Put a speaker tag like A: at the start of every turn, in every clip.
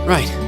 A: Right.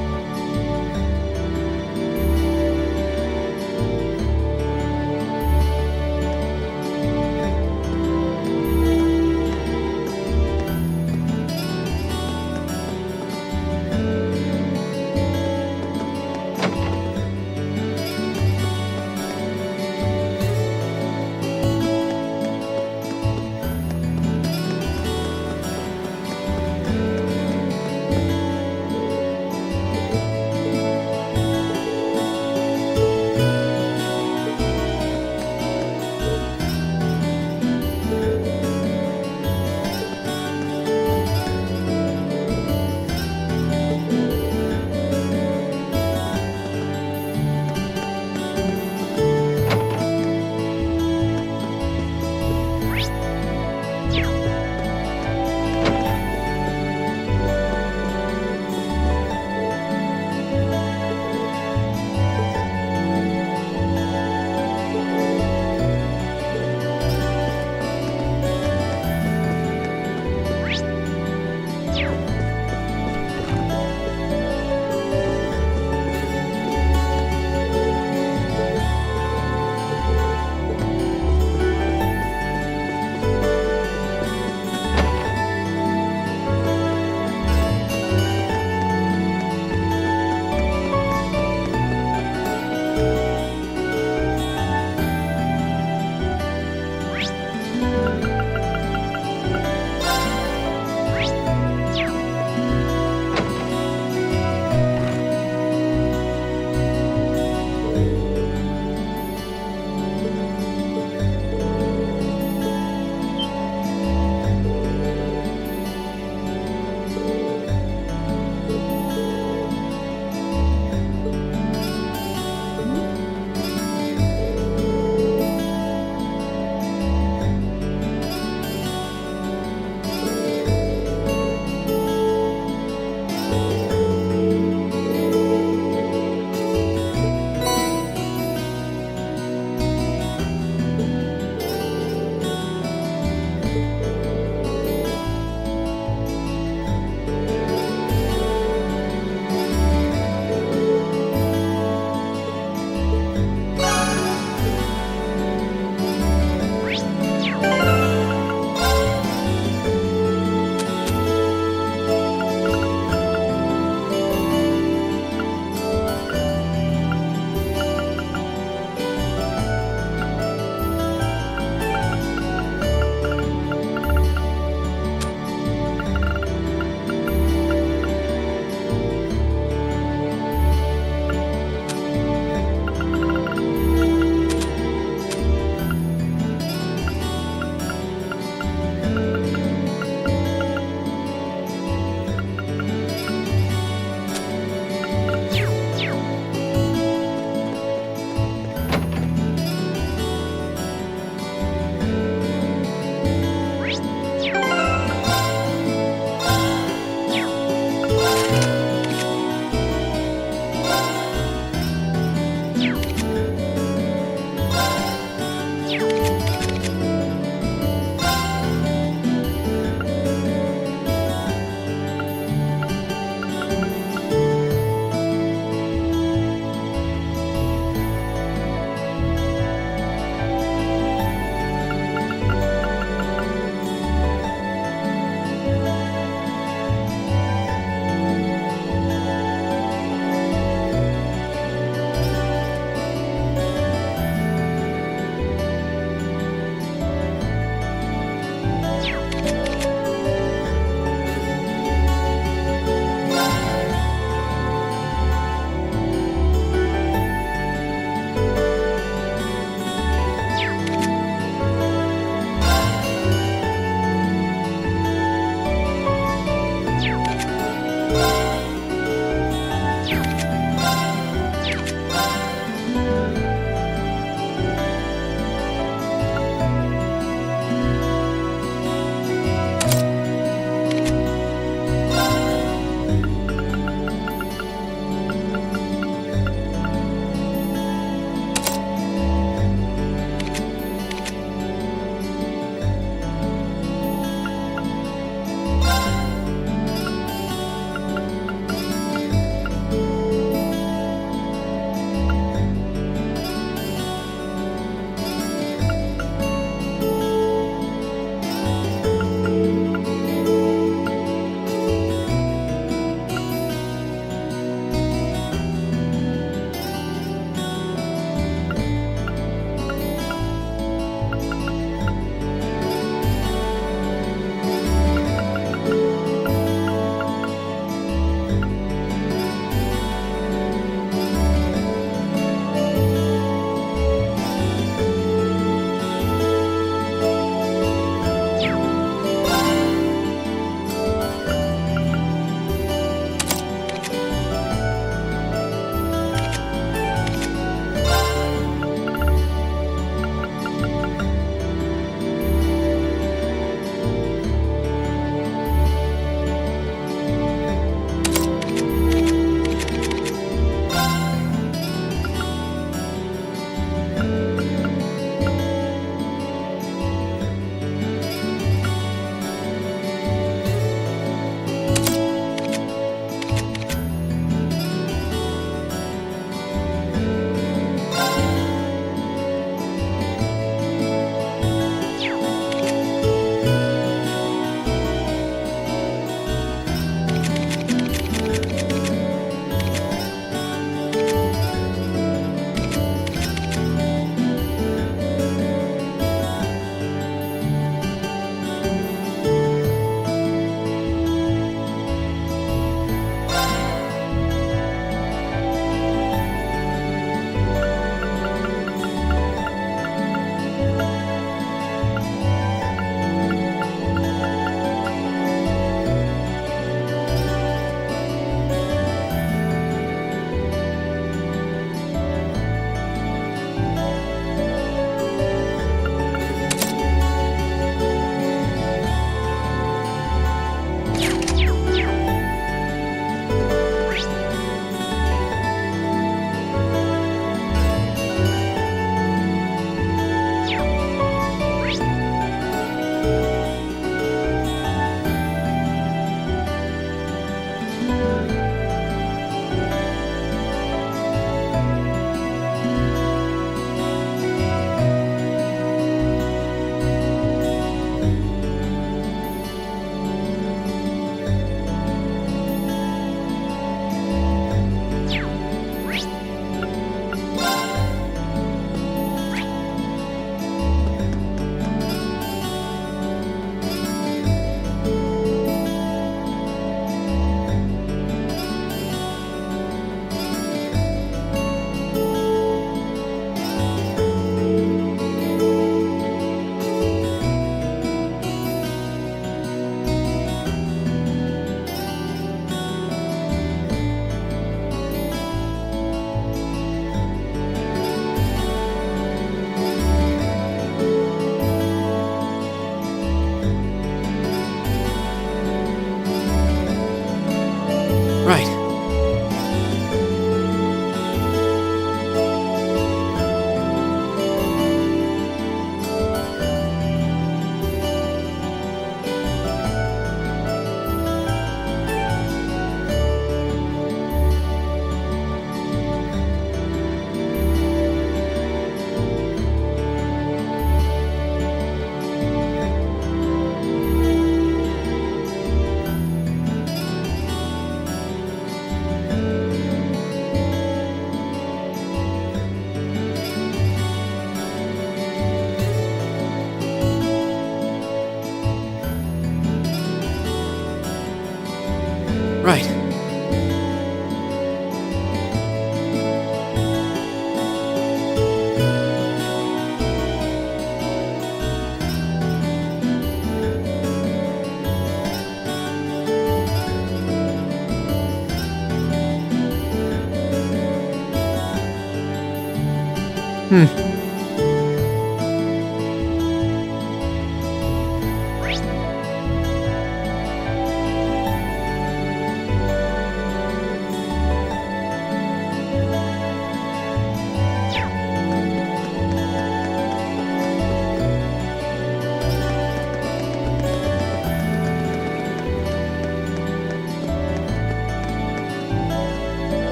A: Right.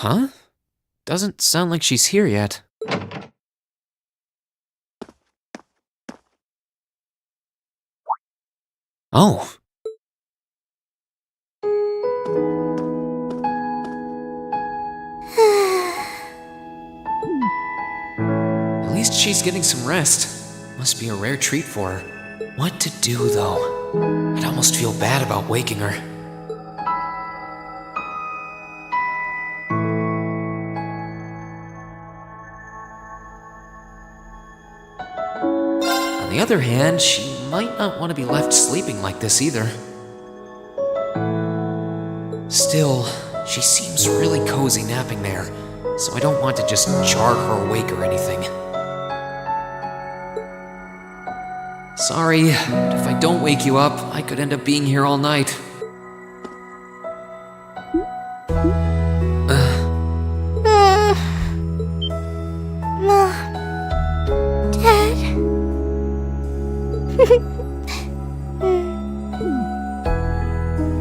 A: Huh? Doesn't sound like she's here yet. Oh. At least she's getting some rest. Must be a rare treat for her. What to do, though? I'd almost feel bad about waking her. On the other hand, she might not want to be left sleeping like this either. Still, she seems really cozy napping there, so I don't want to just jar her awake or anything. Sorry, but if I don't wake you up, I could end up being here all night.
B: Dad?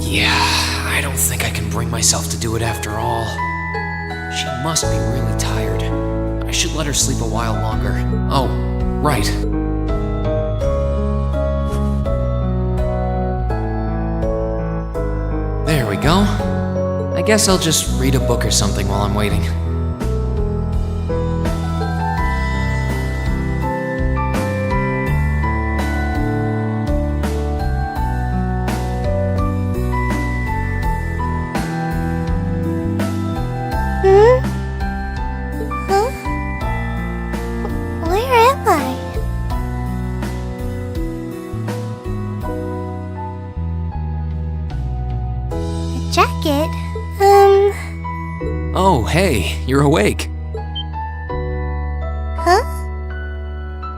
A: Yeah, I don't think I can bring myself to do it after all. She must be really tired. I should let her sleep a while longer. Oh, right. There we go. I guess I'll just read a book or something while I'm waiting.
B: Huh? Where am I? A jacket?
A: Oh, hey, you're awake.
B: Huh?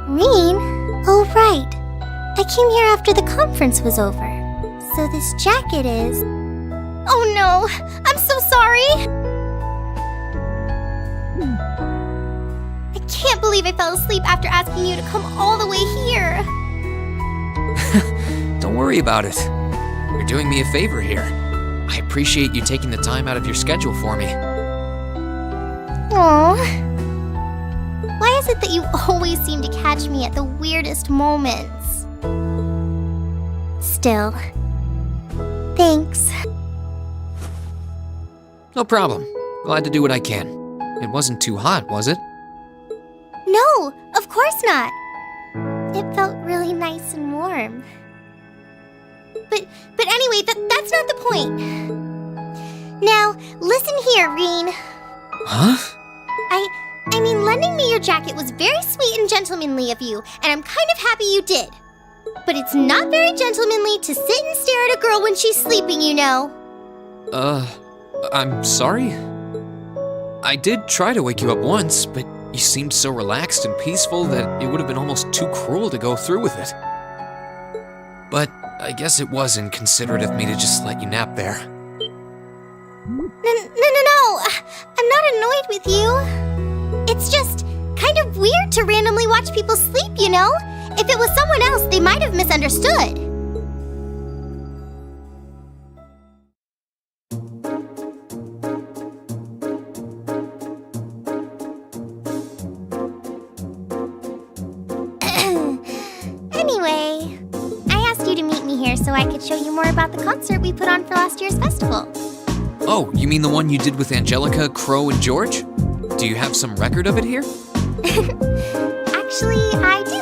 B: Reen? Oh, right. I came here after the conference was over. So this jacket is... Oh no! I'm so sorry! I can't believe I fell asleep after asking you to come all the way here.
A: Don't worry about it. You're doing me a favor here. I appreciate you taking the time out of your schedule for me.
B: Aww. Why is it that you always seem to catch me at the weirdest moments? Still, thanks.
A: No problem. Glad to do what I can. It wasn't too hot, was it?
B: No, of course not. It felt really nice and warm. But anyway, that's not the point. Now, listen here, Reen.
A: Huh?
B: I mean, lending me your jacket was very sweet and gentlemanly of you, and I'm kind of happy you did. But it's not very gentlemanly to sit and stare at a girl when she's sleeping, you know.
A: I'm sorry? I did try to wake you up once, but you seemed so relaxed and peaceful that it would have been almost too cruel to go through with it. But I guess it was inconsiderate of me to just let you nap there.
B: No. I'm not annoyed with you. It's just kind of weird to randomly watch people sleep, you know? If it was someone else, they might have misunderstood. Anyway, I asked you to meet me here so I could show you more about the concert we put on for last year's festival.
A: Oh, you mean the one you did with Angelica, Crow, and George? Do you have some record of it here?
B: Actually, I do.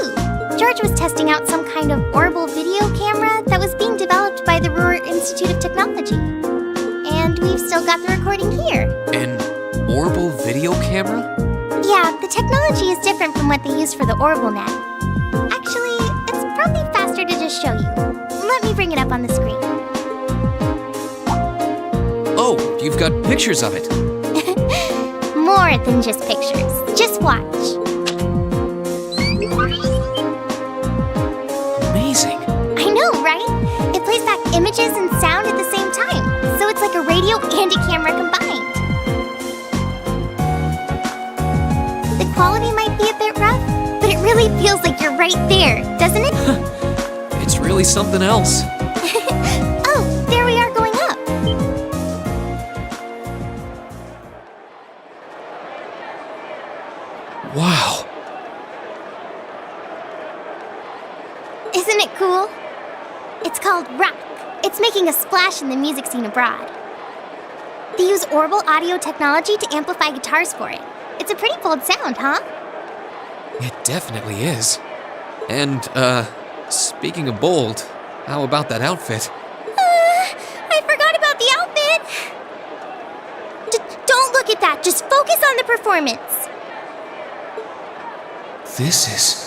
B: George was testing out some kind of orbital video camera that was being developed by the Ruhr Institute of Technology. And we've still got the recording here.
A: An orbital video camera?
B: Yeah, the technology is different from what they use for the orbital net. Actually, it's probably faster to just show you. Let me bring it up on the screen.
A: Oh, you've got pictures of it.
B: More than just pictures. Just watch.
A: Amazing.
B: I know, right? It plays back images and sound at the same time, so it's like a radio and a camera combined. The quality might be a bit rough, but it really feels like you're right there, doesn't it?
A: It's really something else.
B: Oh, there we are going up.
A: Wow.
B: Isn't it cool? It's called Rock. It's making a splash in the music scene abroad. They use orbital audio technology to amplify guitars for it. It's a pretty bold sound, huh?
A: It definitely is. And, speaking of bold, how about that outfit?
B: I forgot about the outfit! Don't look at that, just focus on the performance.
A: This is...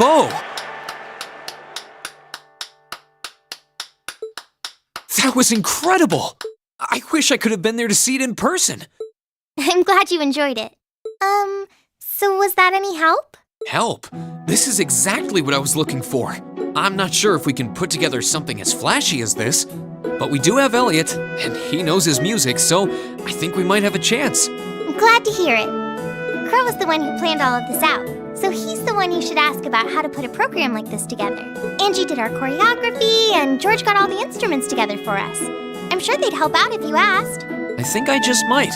A: UFO! That was incredible! I wish I could have been there to see it in person.
B: I'm glad you enjoyed it. So was that any help?
A: Help? This is exactly what I was looking for. I'm not sure if we can put together something as flashy as this, but we do have Elliot, and he knows his music, so I think we might have a chance.
B: I'm glad to hear it. Crow was the one who planned all of this out, so he's the one you should ask about how to put a program like this together. Angie did our choreography, and George got all the instruments together for us. I'm sure they'd help out if you asked.
A: I think I just might.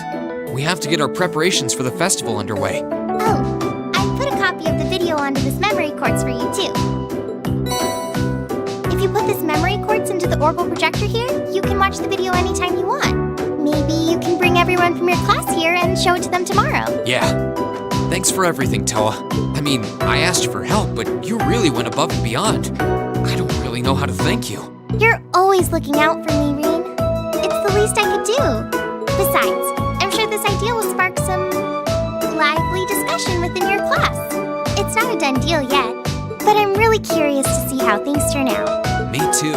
A: We have to get our preparations for the festival underway.
B: Oh, I put a copy of the video onto this memory quartz for you, too. If you put this memory quartz into the orbital projector here, you can watch the video anytime you want. Maybe you can bring everyone from your class here and show it to them tomorrow.
A: Yeah. Thanks for everything, Toa. I mean, I asked you for help, but you really went above and beyond. I don't really know how to thank you.
B: You're always looking out for me, Reen. It's the least I could do. Besides, I'm sure this idea will spark some lively discussion within your class. It's not a done deal yet, but I'm really curious to see how things turn out.
A: Me too.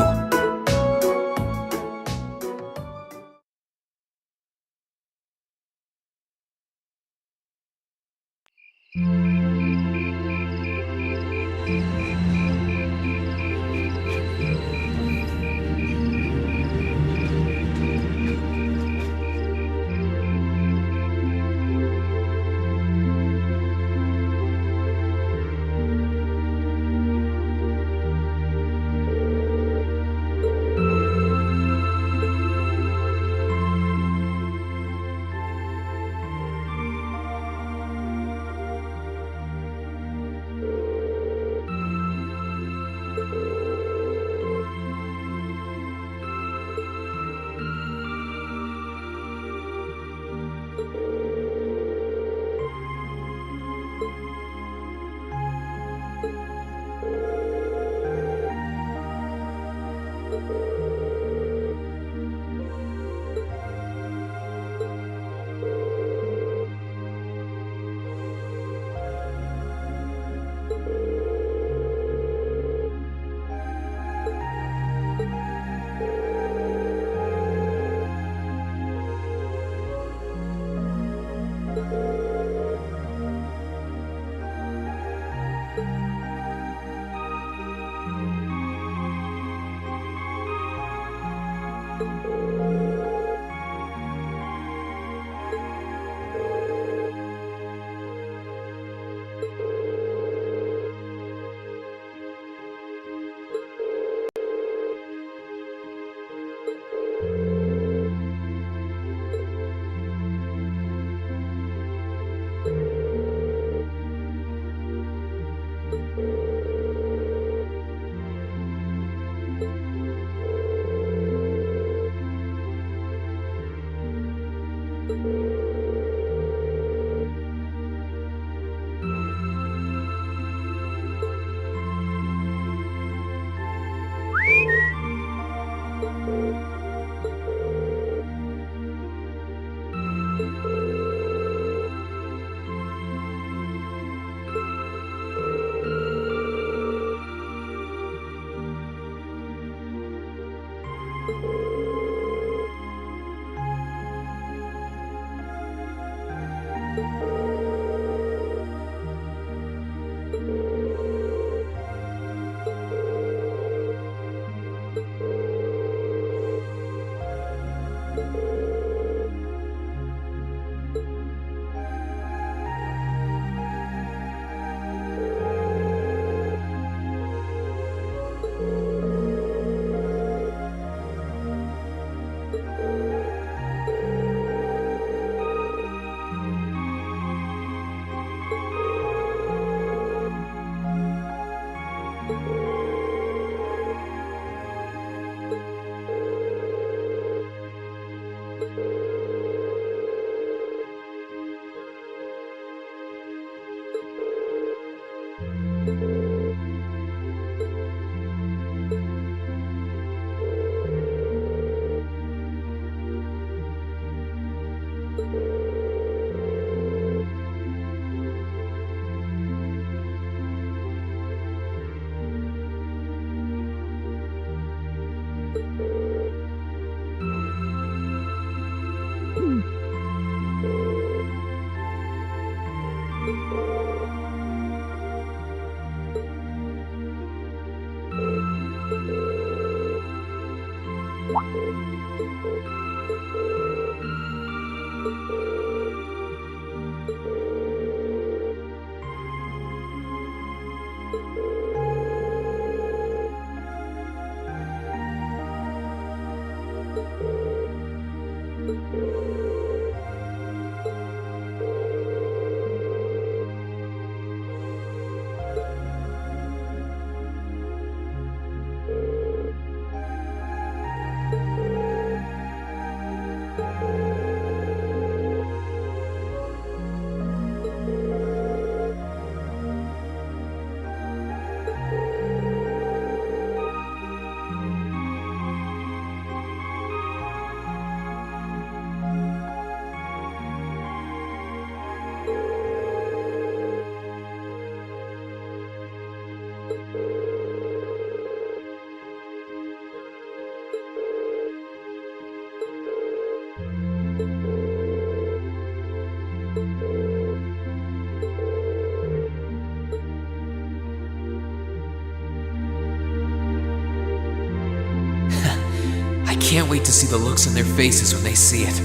A: I can't wait to see the looks on their faces when they see it.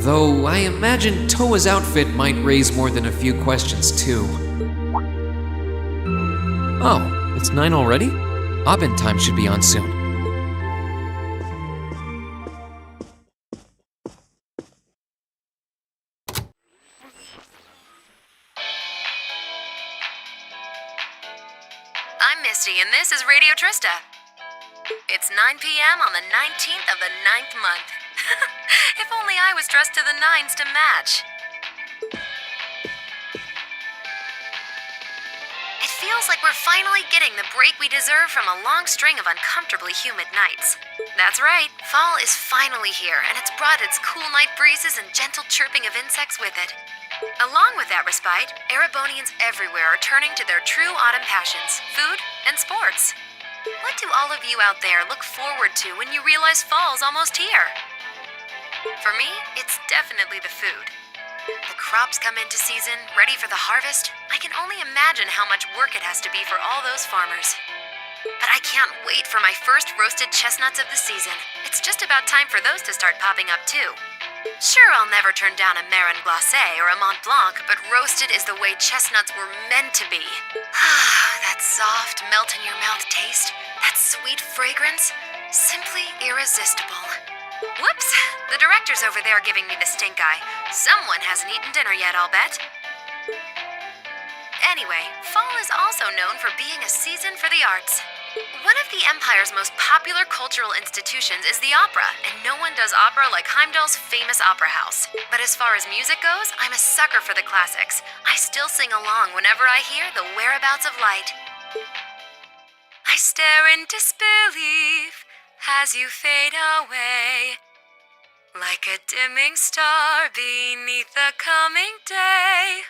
A: Though I imagine Toa's outfit might raise more than a few questions too. Oh, it's 9 already? Abend time should be on soon.
C: I'm Misty, and this is Radio Trista. It's 9 p.m. on the 19th of the 9th month. If only I was dressed to the nines to match. It feels like we're finally getting the break we deserve from a long string of uncomfortably humid nights. That's right, fall is finally here, and it's brought its cool night breezes and gentle chirping of insects with it. Along with that respite, Erebonians everywhere are turning to their true autumn passions, food and sports. What do all of you out there look forward to when you realize fall's almost here? For me, it's definitely the food. The crops come into season, ready for the harvest. I can only imagine how much work it has to be for all those farmers. But I can't wait for my first roasted chestnuts of the season. It's just about time for those to start popping up too. Sure, I'll never turn down a Marron Glacé or a Mont Blanc, but roasted is the way chestnuts were meant to be. That soft, melt-in-your-mouth taste, that sweet fragrance, simply irresistible. Whoops! The director's over there giving me the stink eye. Someone hasn't eaten dinner yet, I'll bet. Anyway, fall is also known for being a season for the arts. One of the Empire's most popular cultural institutions is the opera, and no one does opera like Heimdall's famous opera house. But as far as music goes, I'm a sucker for the classics. I still sing along whenever I hear The Whereabouts of Light. I stare in disbelief as you fade away, like a dimming star beneath the coming day.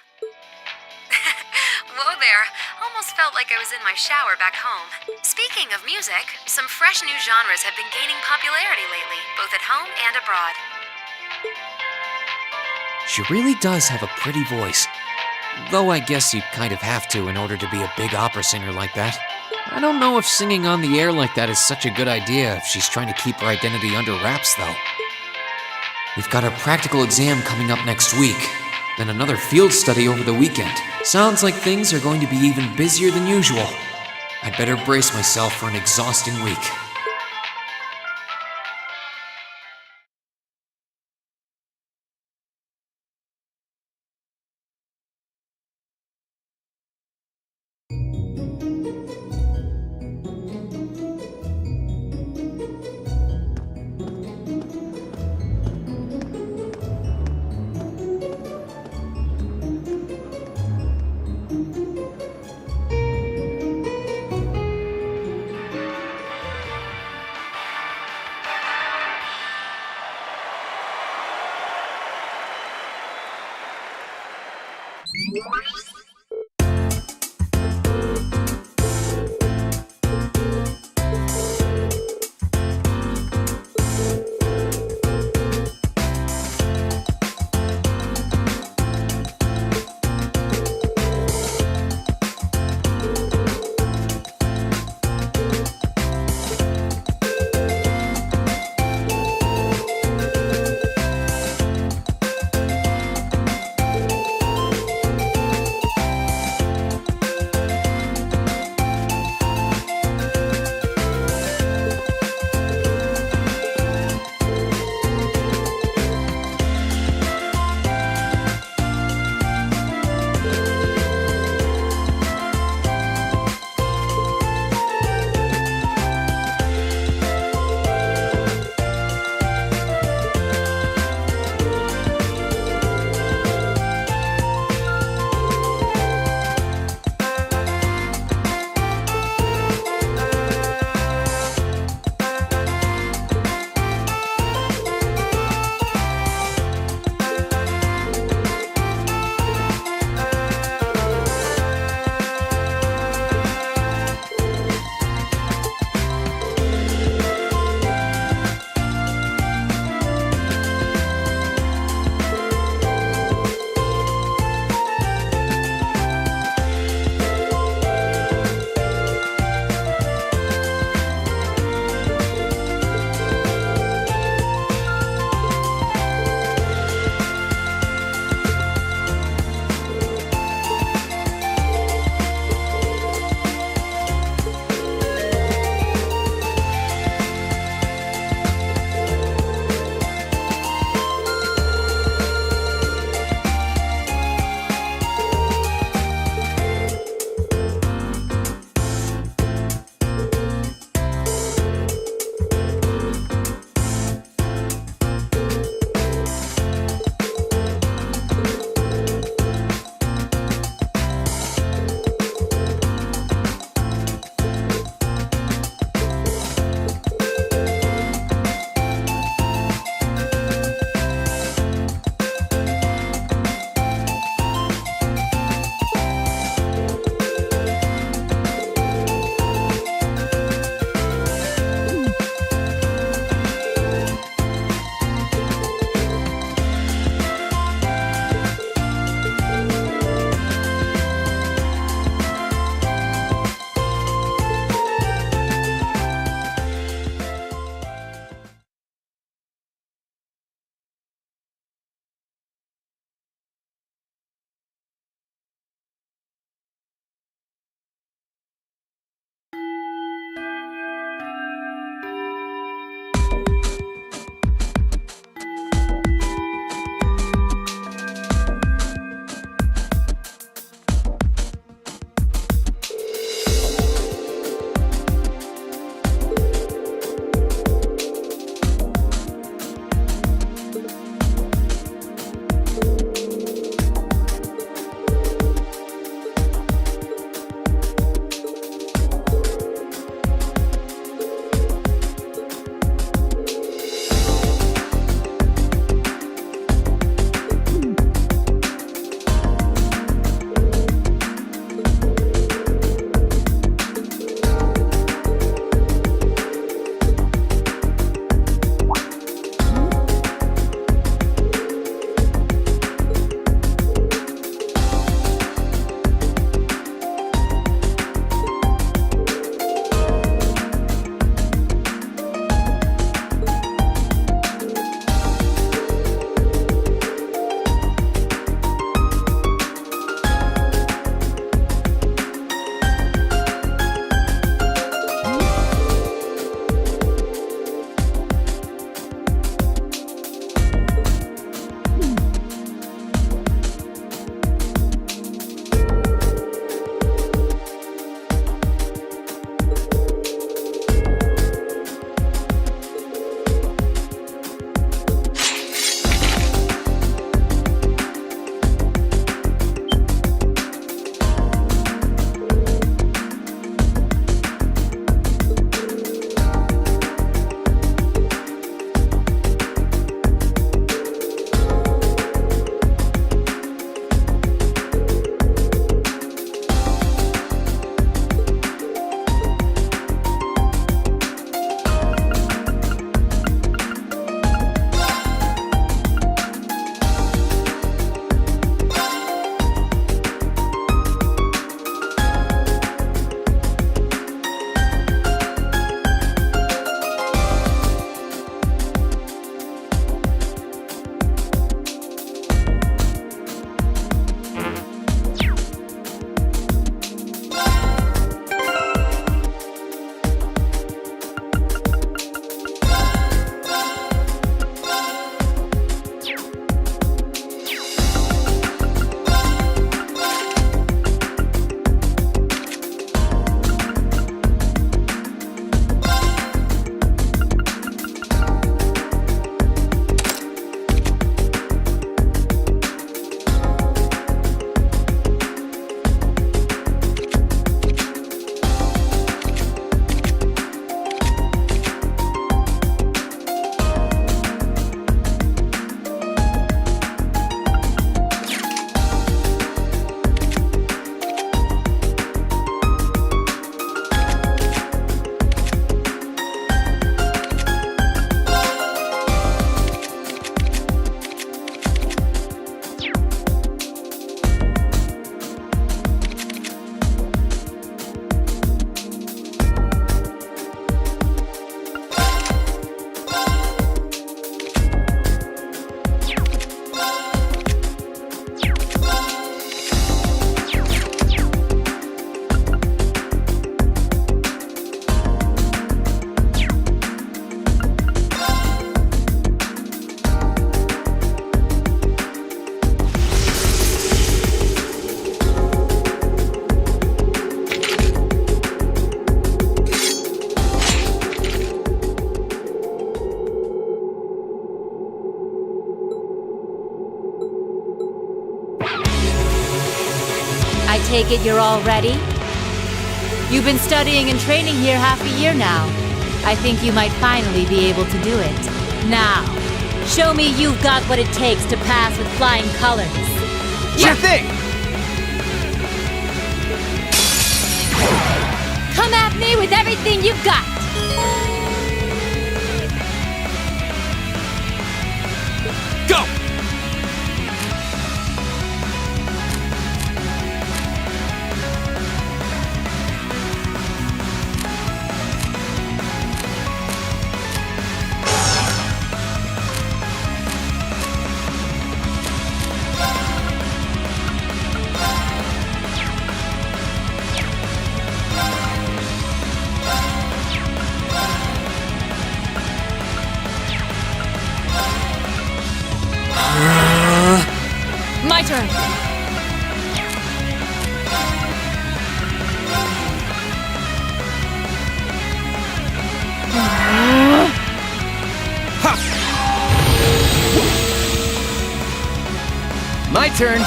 C: Whoa there, almost felt like I was in my shower back home. Speaking of music, some fresh new genres have been gaining popularity lately, both at home and abroad.
A: She really does have a pretty voice. Though I guess you kind of have to in order to be a big opera singer like that. I don't know if singing on the air like that is such a good idea if she's trying to keep her identity under wraps, though. We've got our practical exam coming up next week, then another field study over the weekend. Sounds like things are going to be even busier than usual. I'd better brace myself for an exhausting week.
D: take it you're all ready? You've been studying and training here half a year now. I think you might finally be able to do it. Now, show me you've got what it takes to pass with flying colors.
E: Sure thing!
D: Come at me with everything you've got!
E: Go!
D: My turn!
E: Ha! My turn!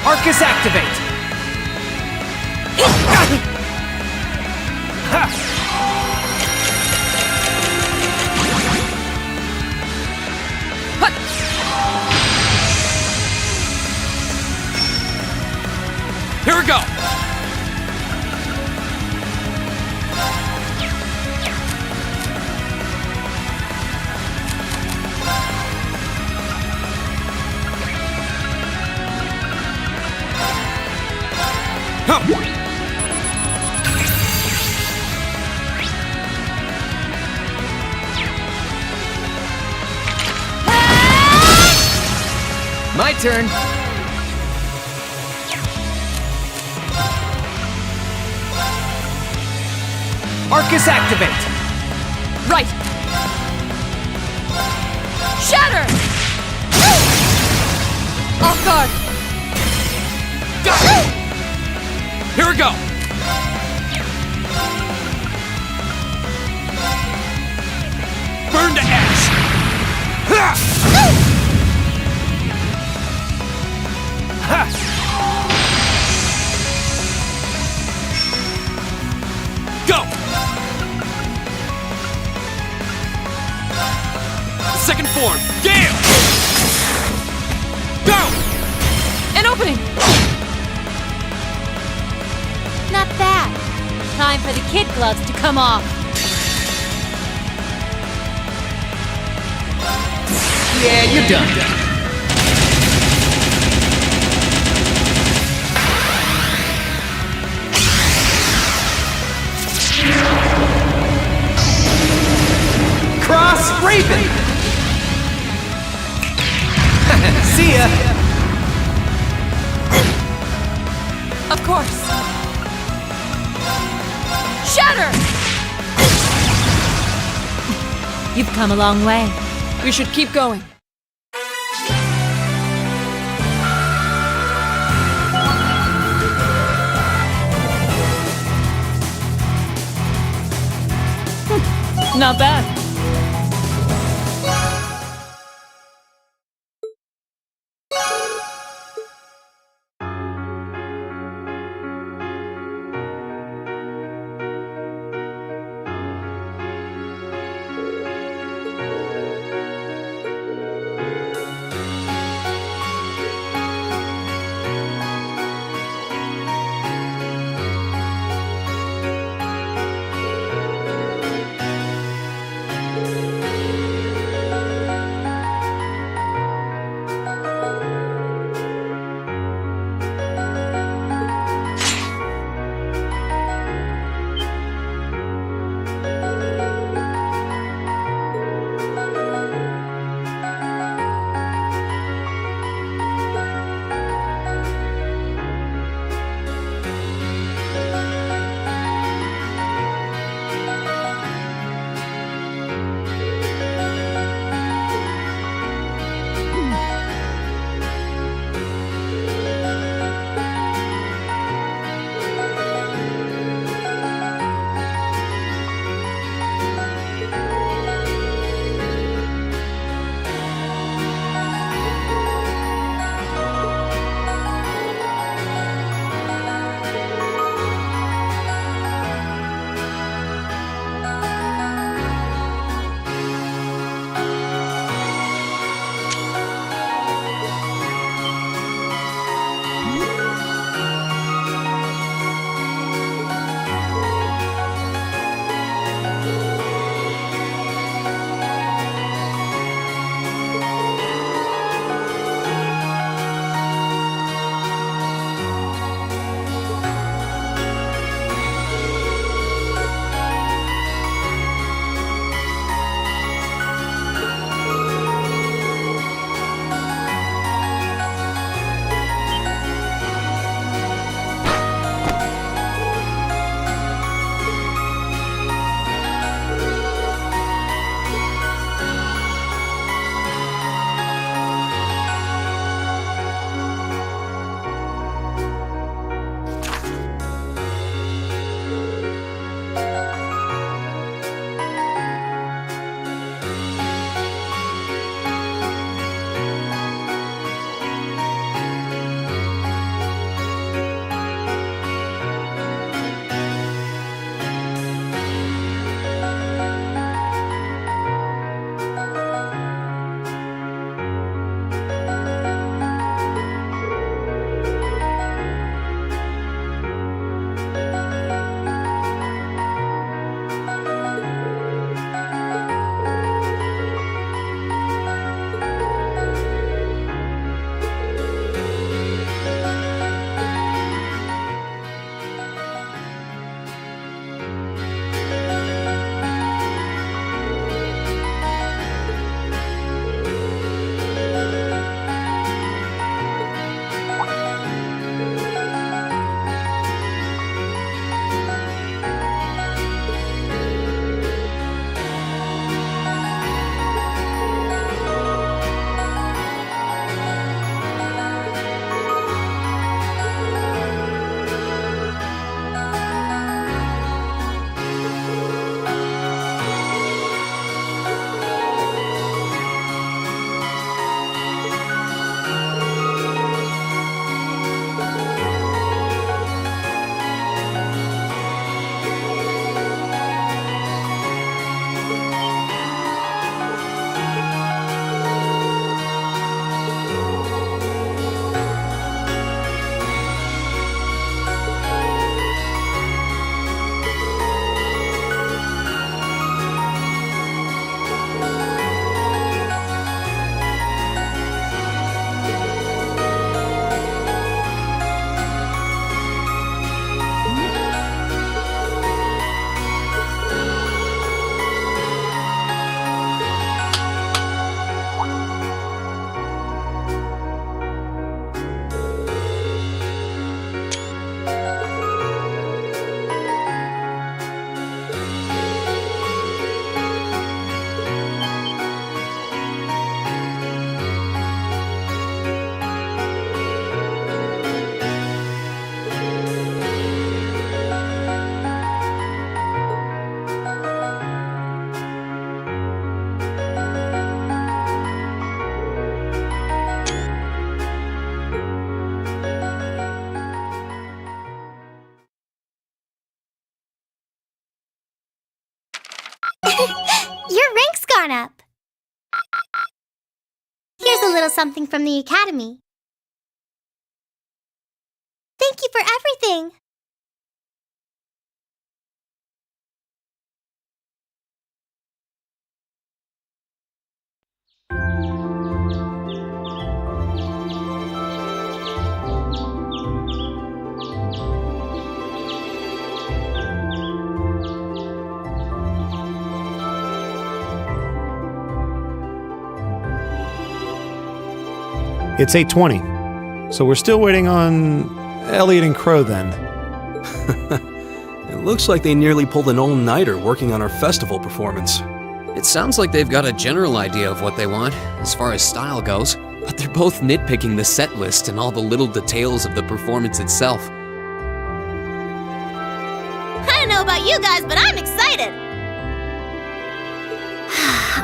E: Arcus activate! Ha!
D: Hut!
E: Here we go! Huh. My turn. Arcus activate.
D: Right! Shatter! Off guard!
E: Go! Here we go. Burn to ash. Ha! Ha! Go! Second form, Gale! Go!
D: An opening! Not bad. Time for the kid gloves to come off.
E: Yeah, you're done. Cross Raven! See ya!
D: Of course. Shatter! You've come a long way. We should keep going. Not bad.
B: little something from the Academy. Thank you for everything.
F: It's 8:20, so we're still waiting on Elliot and Crow then.
G: It looks like they nearly pulled an all-nighter working on our festival performance.
A: It sounds like they've got a general idea of what they want, as far as style goes, but they're both nitpicking the set list and all the little details of the performance itself.
B: I don't know about you guys, but I'm excited.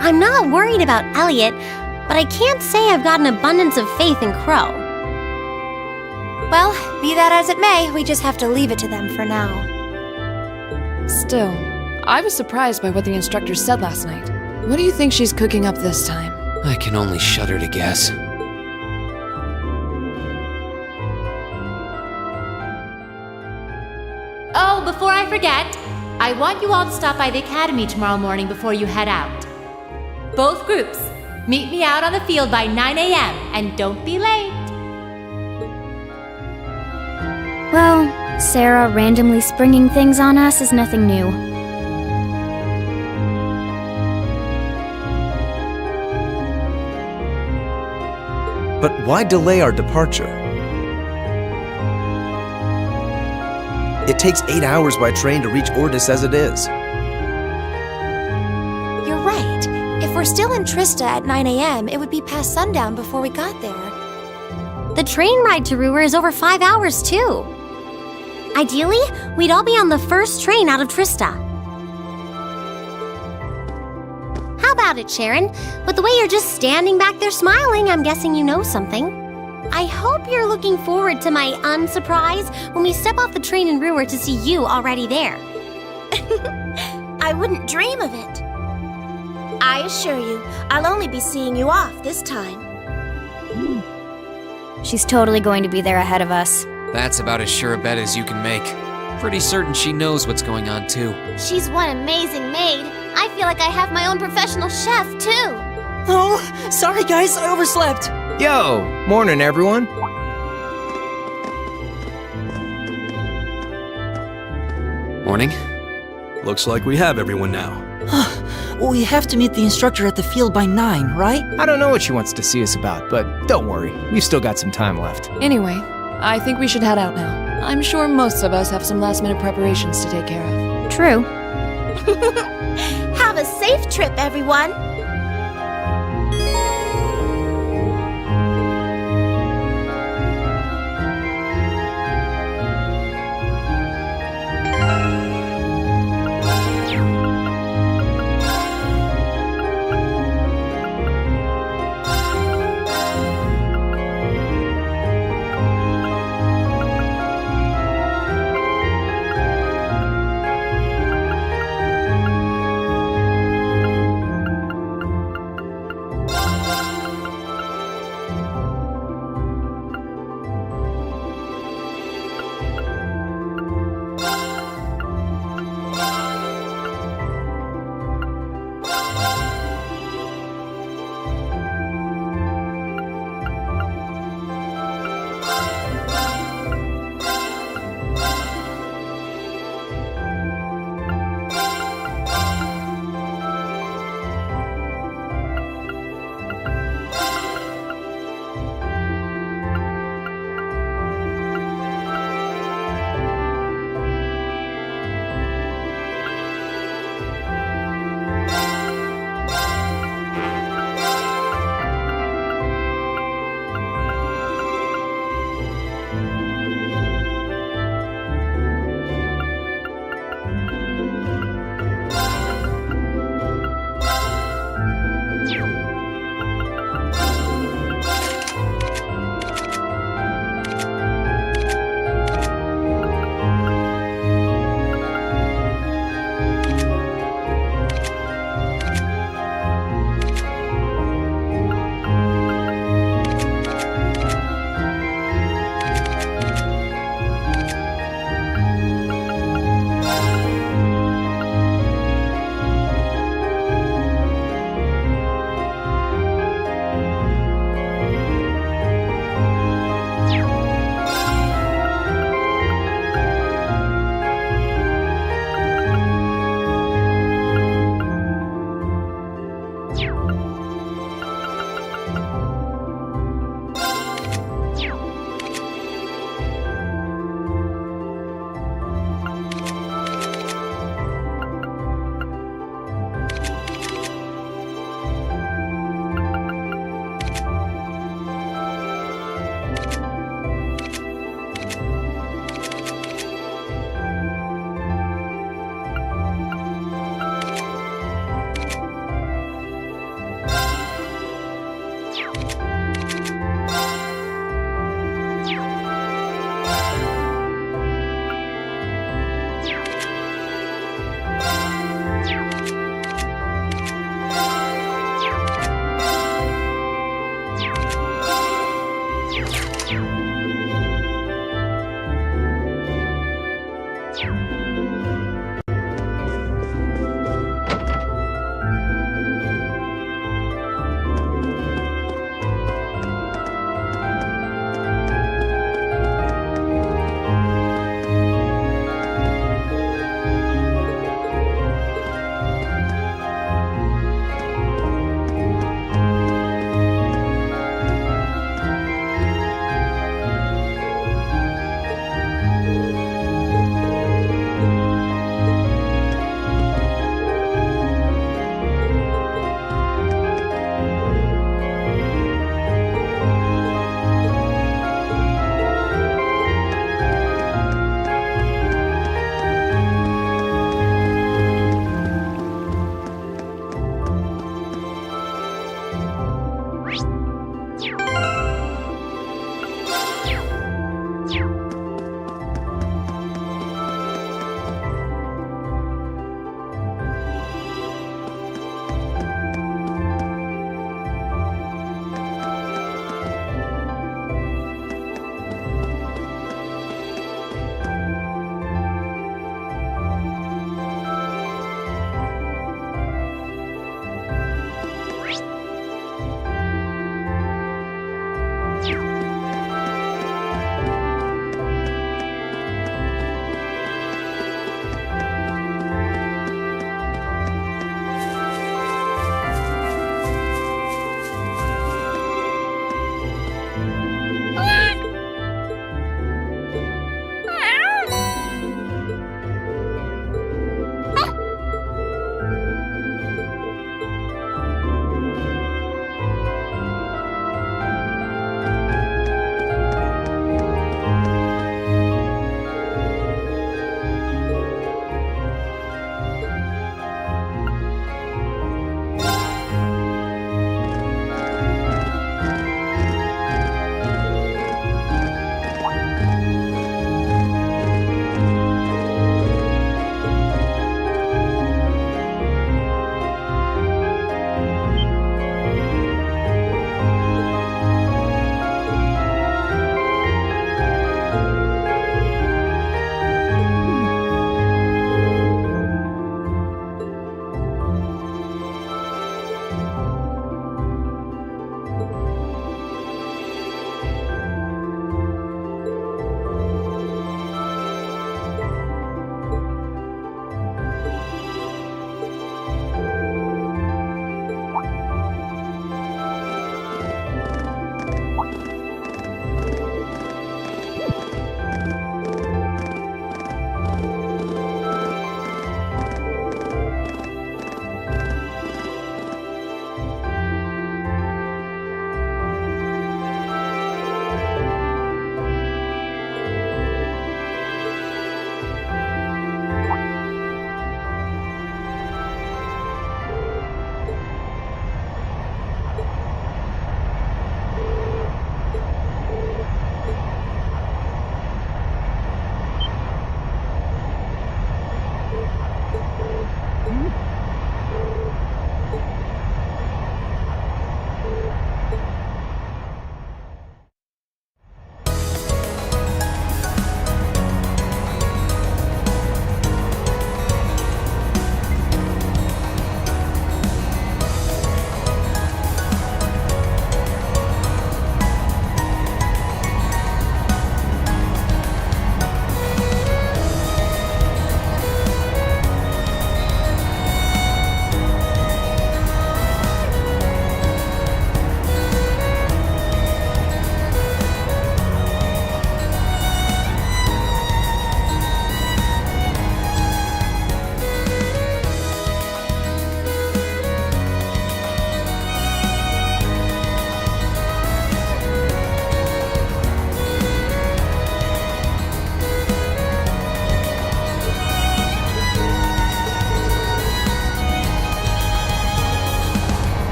B: I'm not worried about Elliot, but I can't say I've got an abundance of faith in Crow.
H: Well, be that as it may, we just have to leave it to them for now.
I: Still, I was surprised by what the instructor said last night. What do you think she's cooking up this time?
A: I can only shudder to guess.
D: Oh, before I forget, I want you all to stop by the Academy tomorrow morning before you head out. Both groups, meet me out on the field by 9 a.m. and don't be late.
J: Well, Sarah randomly springing things on us is nothing new.
K: But why delay our departure? It takes 8 hours by train to reach Ordis as it is.
H: You're right. If we're still in Trista at 9 a.m., it would be past sundown before we got there.
B: The train ride to Ruhr is over 5 hours, too. Ideally, we'd all be on the first train out of Trista. How about it, Sharon? With the way you're just standing back there smiling, I'm guessing you know something. I hope you're looking forward to my unsurprise when we step off the train in Ruhr to see you already there.
H: I wouldn't dream of it. I assure you, I'll only be seeing you off this time.
J: She's totally going to be there ahead of us.
A: That's about as sure a bet as you can make. Pretty certain she knows what's going on, too.
B: She's one amazing maid. I feel like I have my own professional chef, too.
E: Oh, sorry guys, I overslept.
L: Yo, morning everyone.
A: Morning.
G: Looks like we have everyone now.
E: We have to meet the instructor at the field by 9, right?
L: I don't know what she wants to see us about, but don't worry, we've still got some time left.
I: Anyway, I think we should head out now. I'm sure most of us have some last-minute preparations to take care of.
J: True.
H: Have a safe trip, everyone.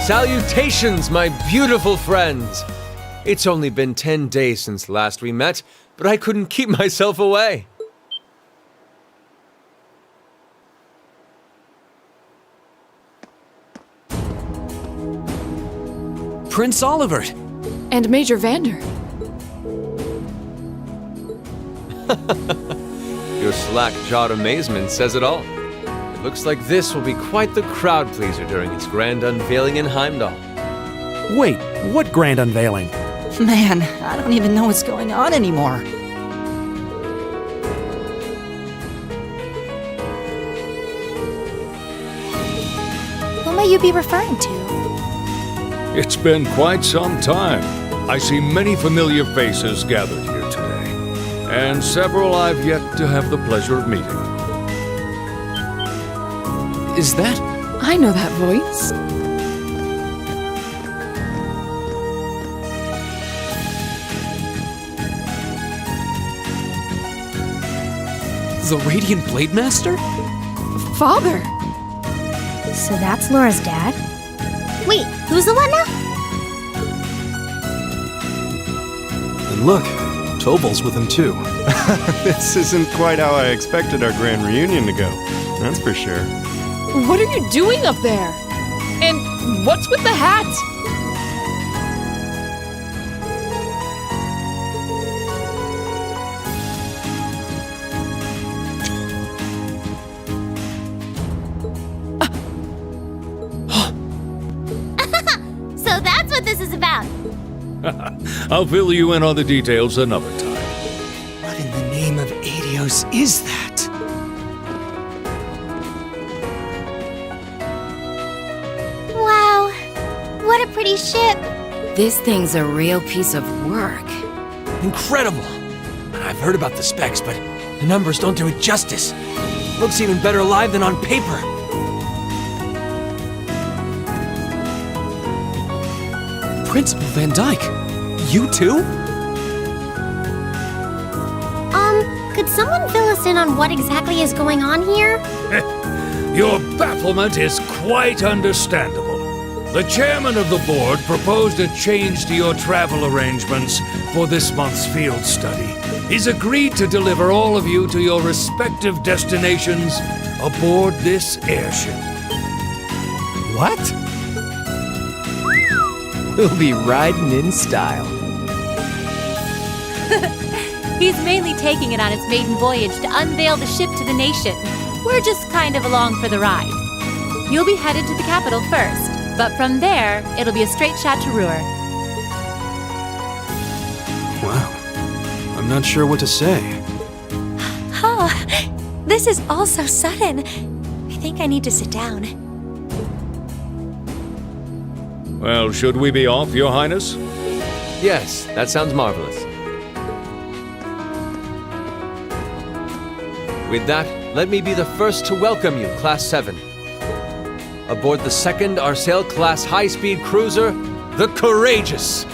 M: Salutations, my beautiful friends! It's only been 10 days since last we met, but I couldn't keep myself away.
A: Prince Olivert!
I: And Major Vander.
M: Your slack-jawed amazement says it all. It looks like this will be quite the crowd-pleaser during its grand unveiling in Heimdall.
F: Wait, what grand unveiling?
E: Man, I don't even know what's going on anymore.
B: Who might you be referring to?
N: It's been quite some time. I see many familiar faces gathered here today, and several I've yet to have the pleasure of meeting.
A: Is that?
I: I know that voice.
A: The Radiant Blade Master?
I: Father!
J: So that's Laura's dad?
B: Wait, who's the what now?
G: And look, Tobal's with him too.
O: This isn't quite how I expected our grand reunion to go. That's for sure.
I: What are you doing up there? And what's with the hat?
B: So that's what this is about.
N: I'll fill you in on the details another time.
L: What in the name of Adios is that?
B: Wow, what a pretty ship.
D: This thing's a real piece of work.
K: Incredible! I've heard about the specs, but the numbers don't do it justice. Looks even better live than on paper.
A: Principal Van Dyke, you too?
B: Could someone fill us in on what exactly is going on here?
N: Your bafflement is quite understandable. The chairman of the board proposed a change to your travel arrangements for this month's field study. He's agreed to deliver all of you to your respective destinations aboard this airship.
L: What? We'll be riding in style.
D: He's mainly taking it on its maiden voyage to unveil the ship to the nation. We're just kind of along for the ride. You'll be headed to the capital first, but from there, it'll be a straight shot to Ruhr.
G: Wow. I'm not sure what to say.
H: Oh, this is all so sudden. I think I need to sit down.
N: Well, should we be off, Your Highness?
M: Yes, that sounds marvelous. With that, let me be the first to welcome you, Class 7. Aboard the second Arcel-class high-speed cruiser, the Courageous.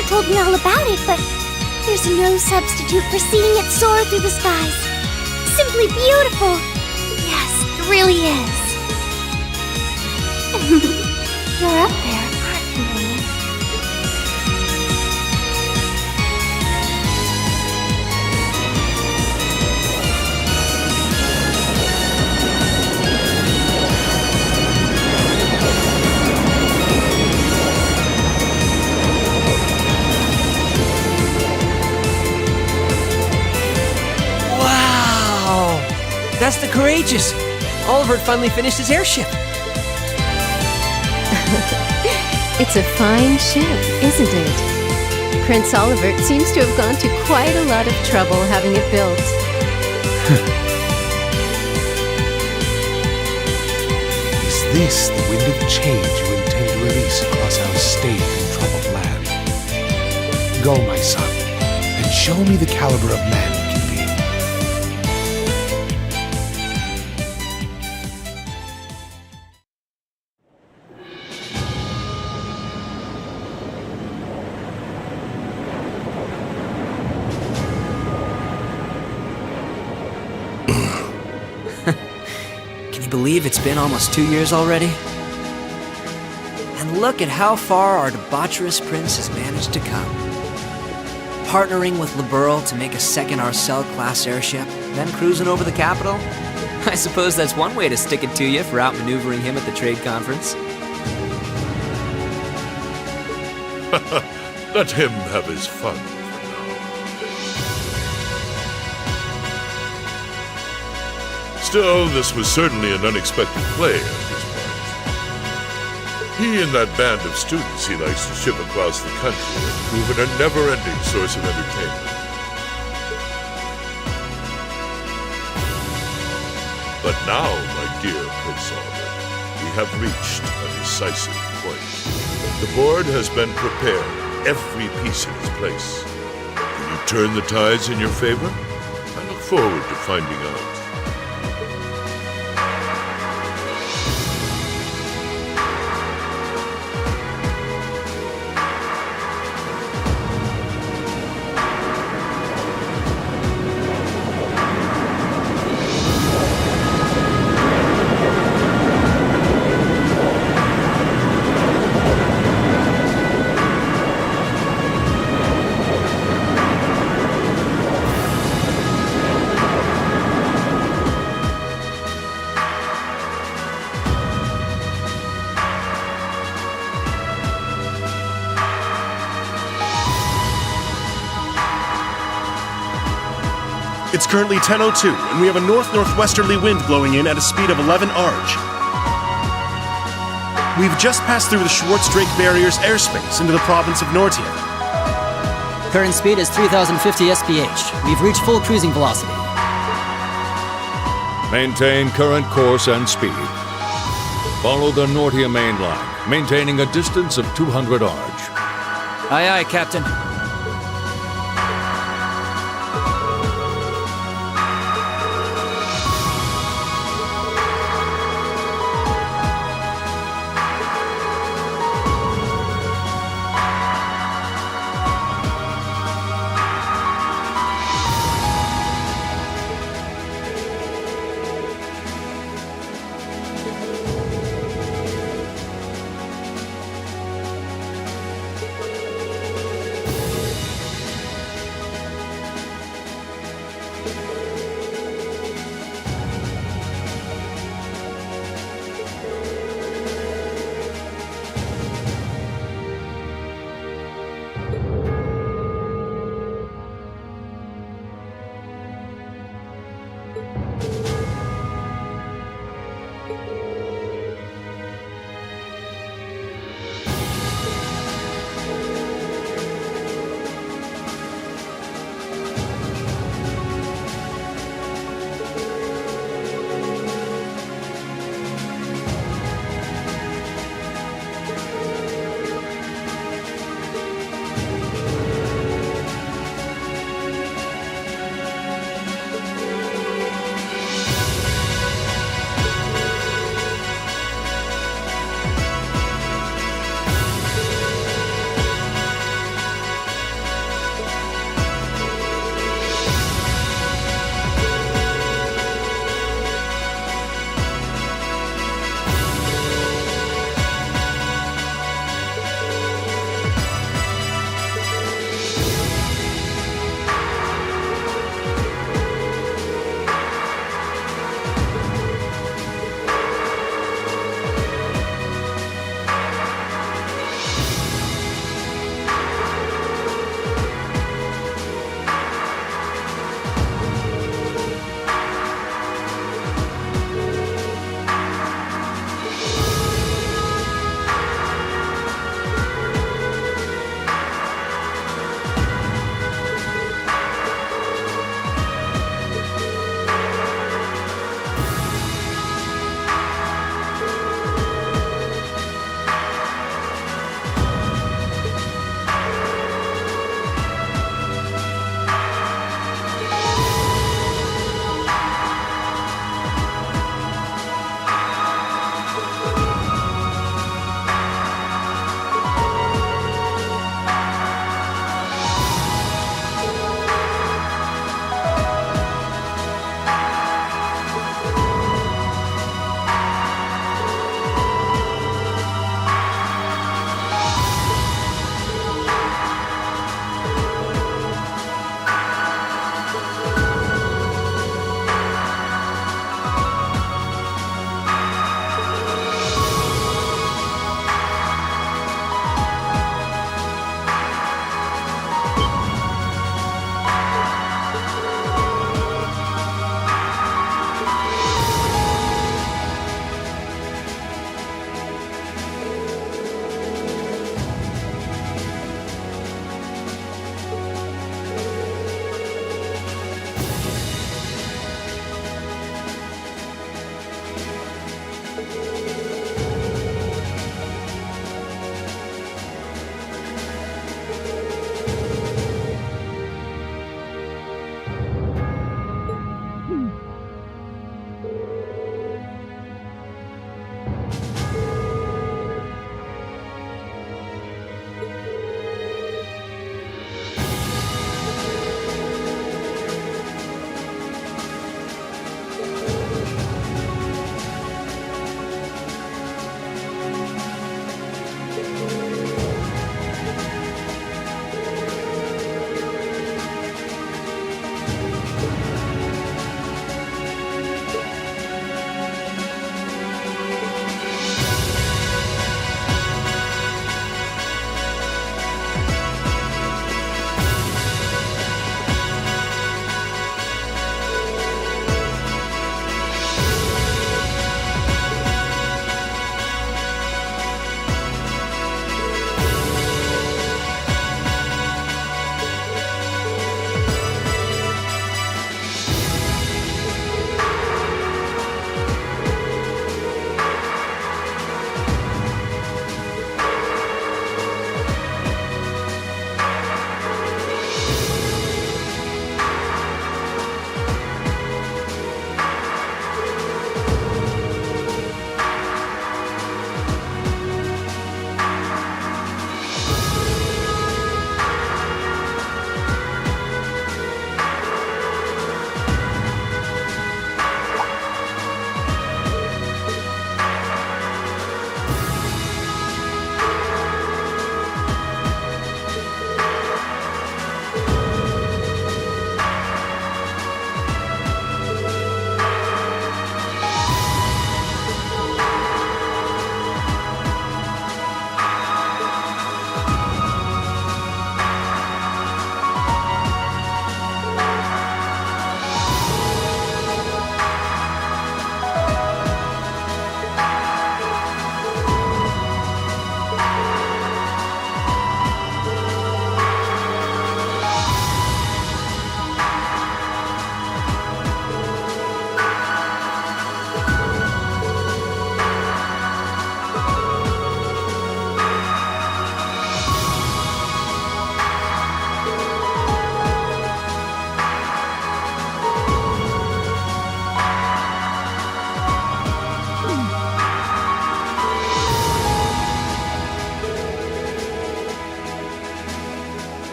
B: father told me all about it, but there's no substitute for seeing it soar through the skies. Simply beautiful. Yes, it really is. You're up there, aren't you, Wayne?
K: Wow! That's the Courageous! Oliver finally finished his airship!
P: It's a fine ship, isn't it? Prince Oliver seems to have gone to quite a lot of trouble having it built.
Q: Is this the wind of change you intend to release across our state and troubled land? Go, my son, and show me the caliber of man you can be.
R: Can you believe it's been almost 2 years already? And look at how far our debaucherous prince has managed to come. Partnering with Rebirth to make a second Arcel-class airship, then cruising over the capital? I suppose that's one way to stick it to you for outmaneuvering him at the trade conference.
S: Let him have his fun. Still, this was certainly an unexpected play on his part. He and that band of students he likes to ship across the country have proven a never-ending source of entertainment. But now, my dear Prince Oliver, we have reached a decisive point. The board has been prepared, every piece in its place. Can you turn the tides in your favor? I look forward to finding out.
T: It's currently 10:02, and we have a north-northwesterly wind blowing in at a speed of 11 arch. We've just passed through the Schwartz-Drake Barrier's airspace into the province of Nortia.
U: Current speed is 3,050 SPH. We've reached full cruising velocity.
N: Maintain current course and speed. Follow the Nortia main line, maintaining a distance of 200 arch.
U: Aye, aye, Captain.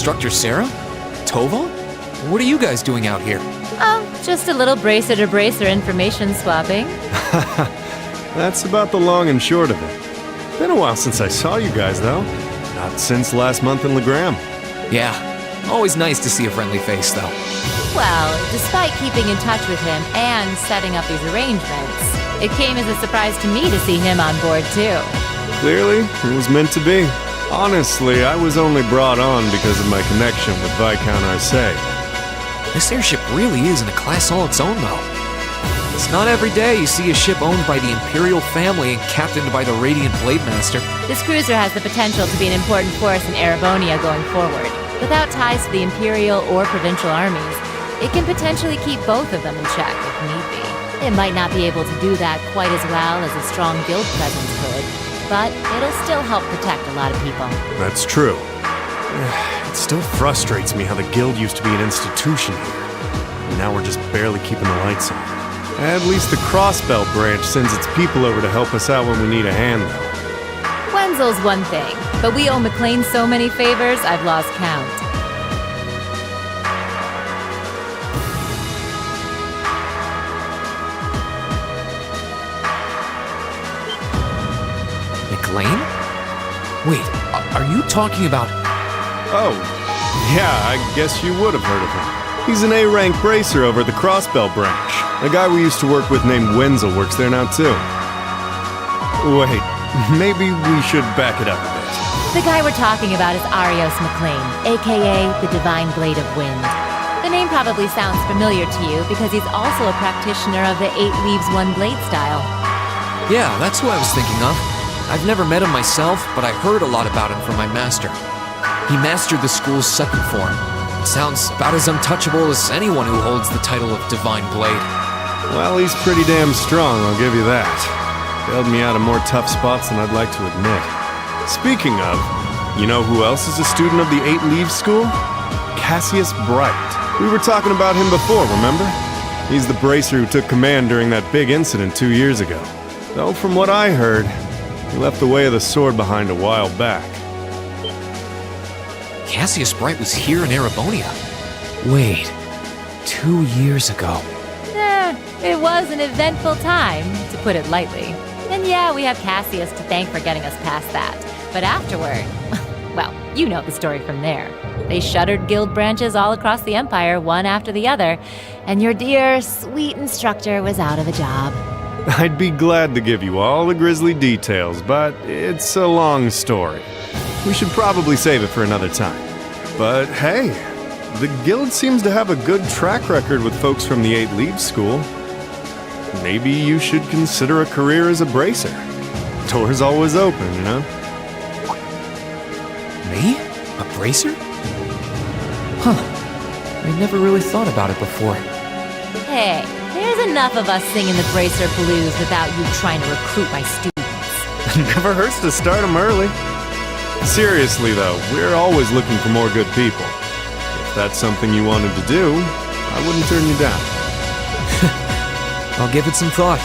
A: Instructor Sarah? Tova? What are you guys doing out here?
D: Oh, just a little bracer-to-bracer information swapping.
O: That's about the long and short of it. Been a while since I saw you guys, though. Not since last month in Legram.
A: Yeah, always nice to see a friendly face, though.
D: Well, despite keeping in touch with him and setting up these arrangements, it came as a surprise to me to see him on board, too.
O: Clearly, it was meant to be. Honestly, I was only brought on because of my connection with Viscount Arcee.
A: This airship really is in a class all its own, though. It's not every day you see a ship owned by the Imperial family and captained by the Radiant Blade Master.
D: This cruiser has the potential to be an important force in Erebonia going forward. Without ties to the Imperial or Provincial armies, it can potentially keep both of them in check if need be. It might not be able to do that quite as well as a strong guild presence could, but it'll still help protect a lot of people.
O: That's true. It still frustrates me how the guild used to be an institution here. And now we're just barely keeping the lights on. At least the Crossbell branch sends its people over to help us out when we need a hand, though.
D: Wenzel's one thing, but we owe McLean so many favors, I've lost count.
A: McLean? Wait, are you talking about...
O: Oh, yeah, I guess you would have heard of him. He's an A-rank bracer over at the Crossbell branch. A guy we used to work with named Wenzel works there now, too. Wait, maybe we should back it up a bit.
D: The guy we're talking about is Arios McLean, aka the Divine Blade of Wind. The name probably sounds familiar to you because he's also a practitioner of the 8 Leaves 1 Blade style.
A: Yeah, that's who I was thinking of. I've never met him myself, but I heard a lot about him from my master. He mastered the school's second form. Sounds about as untouchable as anyone who holds the title of Divine Blade.
O: Well, he's pretty damn strong, I'll give you that. Bailed me out of more tough spots than I'd like to admit. Speaking of, you know who else is a student of the 8 Leaves School? Cassius Bright. We were talking about him before, remember? He's the bracer who took command during that big incident 2 years ago. Though from what I heard, he left the way of the sword behind a while back.
A: Cassius Bright was here in Erebonia. Wait, 2 years ago.
D: It was an eventful time, to put it lightly. And yeah, we have Cassius to thank for getting us past that. But afterward, well, you know the story from there. They shuttered guild branches all across the Empire, one after the other, and your dear, sweet instructor was out of a job.
O: I'd be glad to give you all the grisly details, but it's a long story. We should probably save it for another time. But hey, the guild seems to have a good track record with folks from the 8 Leaves School. Maybe you should consider a career as a bracer. Door's always open, you know?
A: Me? A bracer? Huh. I never really thought about it before.
D: Hey, there's enough of us singing the bracer blues without you trying to recruit my students.
O: Never hurts to start them early. Seriously, though, we're always looking for more good people. If that's something you wanted to do, I wouldn't turn you down.
A: I'll give it some thought.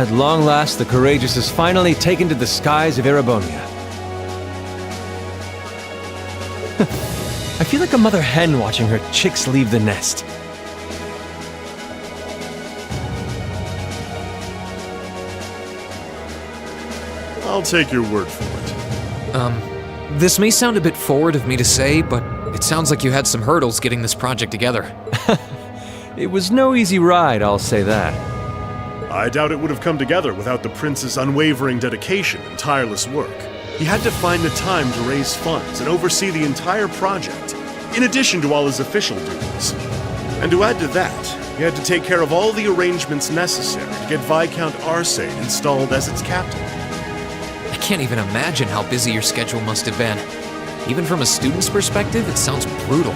K: At long last, the Courageous is finally taken to the skies of Erebonia. I feel like a mother hen watching her chicks leave the nest.
T: I'll take your word for it.
A: This may sound a bit forward of me to say, but it sounds like you had some hurdles getting this project together.
K: It was no easy ride, I'll say that.
T: I doubt it would have come together without the prince's unwavering dedication and tireless work. He had to find the time to raise funds and oversee the entire project, in addition to all his official duties. And to add to that, he had to take care of all the arrangements necessary to get Viscount Arce installed as its captain.
A: I can't even imagine how busy your schedule must have been. Even from a student's perspective, it sounds brutal.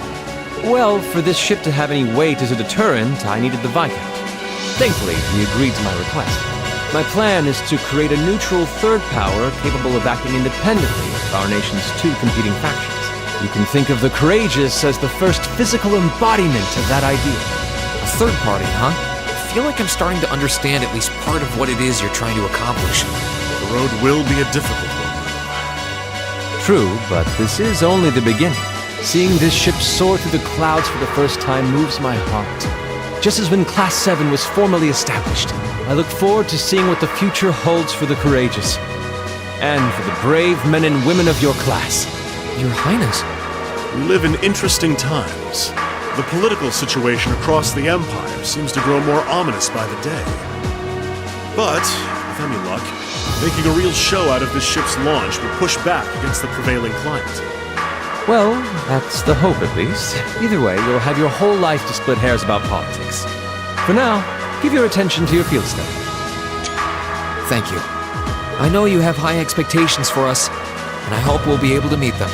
K: Well, for this ship to have any weight as a deterrent, I needed the Viscount. Thankfully, he agreed to my request. My plan is to create a neutral third power capable of acting independently of our nation's two competing factions. You can think of the Courageous as the first physical embodiment of that idea.
A: A third party, huh? I feel like I'm starting to understand at least part of what it is you're trying to accomplish.
T: The road will be a difficult one.
K: True, but this is only the beginning. Seeing this ship soar through the clouds for the first time moves my heart. Just as when Class 7 was formally established, I look forward to seeing what the future holds for the Courageous. And for the brave men and women of your class.
A: Your Highness.
T: We live in interesting times. The political situation across the Empire seems to grow more ominous by the day. But, with any luck, making a real show out of this ship's launch will push back against the prevailing climate.
K: Well, that's the hope at least. Either way, you'll have your whole life to split hairs about politics. For now, give your attention to your field study.
A: Thank you. I know you have high expectations for us, and I hope we'll be able to meet them.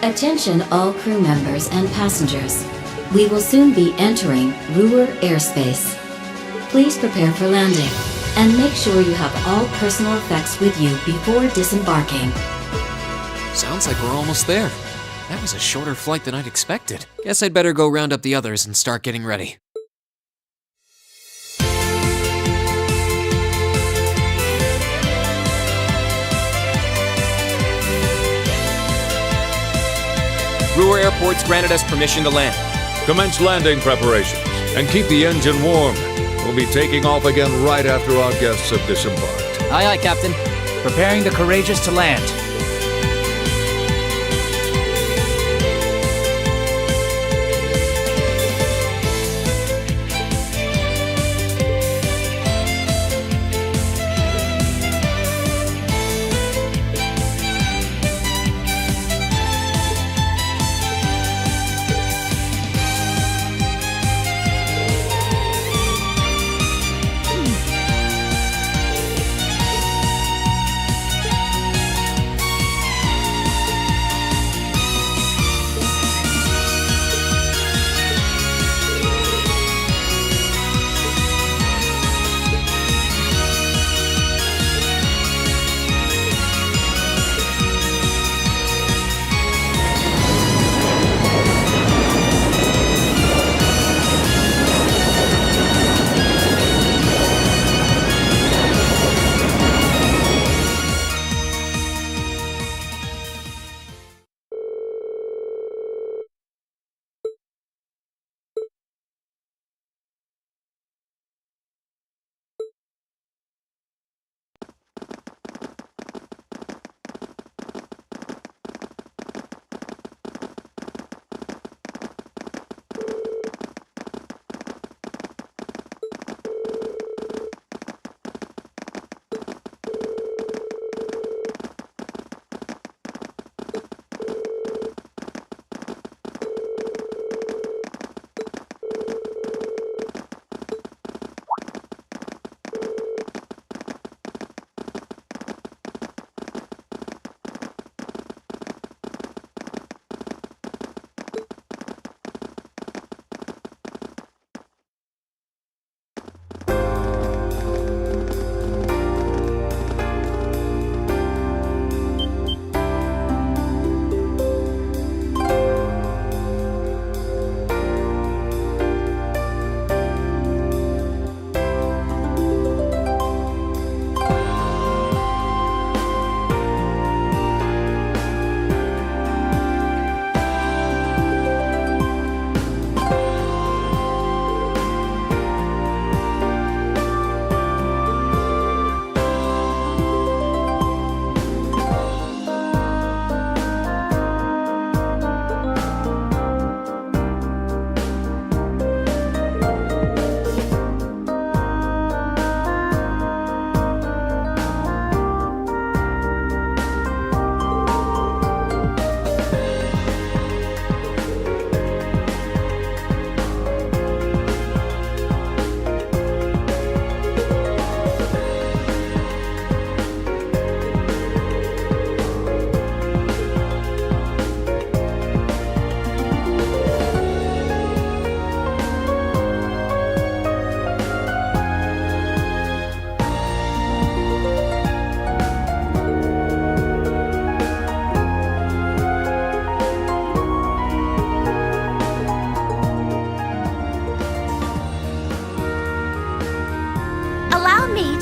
C: Attention all crew members and passengers. We will soon be entering Ruhr airspace. Please prepare for landing, and make sure you have all personal effects with you before disembarking.
A: Sounds like we're almost there. That was a shorter flight than I'd expected. Guess I'd better go round up the others and start getting ready.
K: Ruhr Airport's granted us permission to land.
N: Commence landing preparations and keep the engine warm. We'll be taking off again right after our guests have disembarked.
L: Aye, aye, Captain. Preparing the Courageous to land.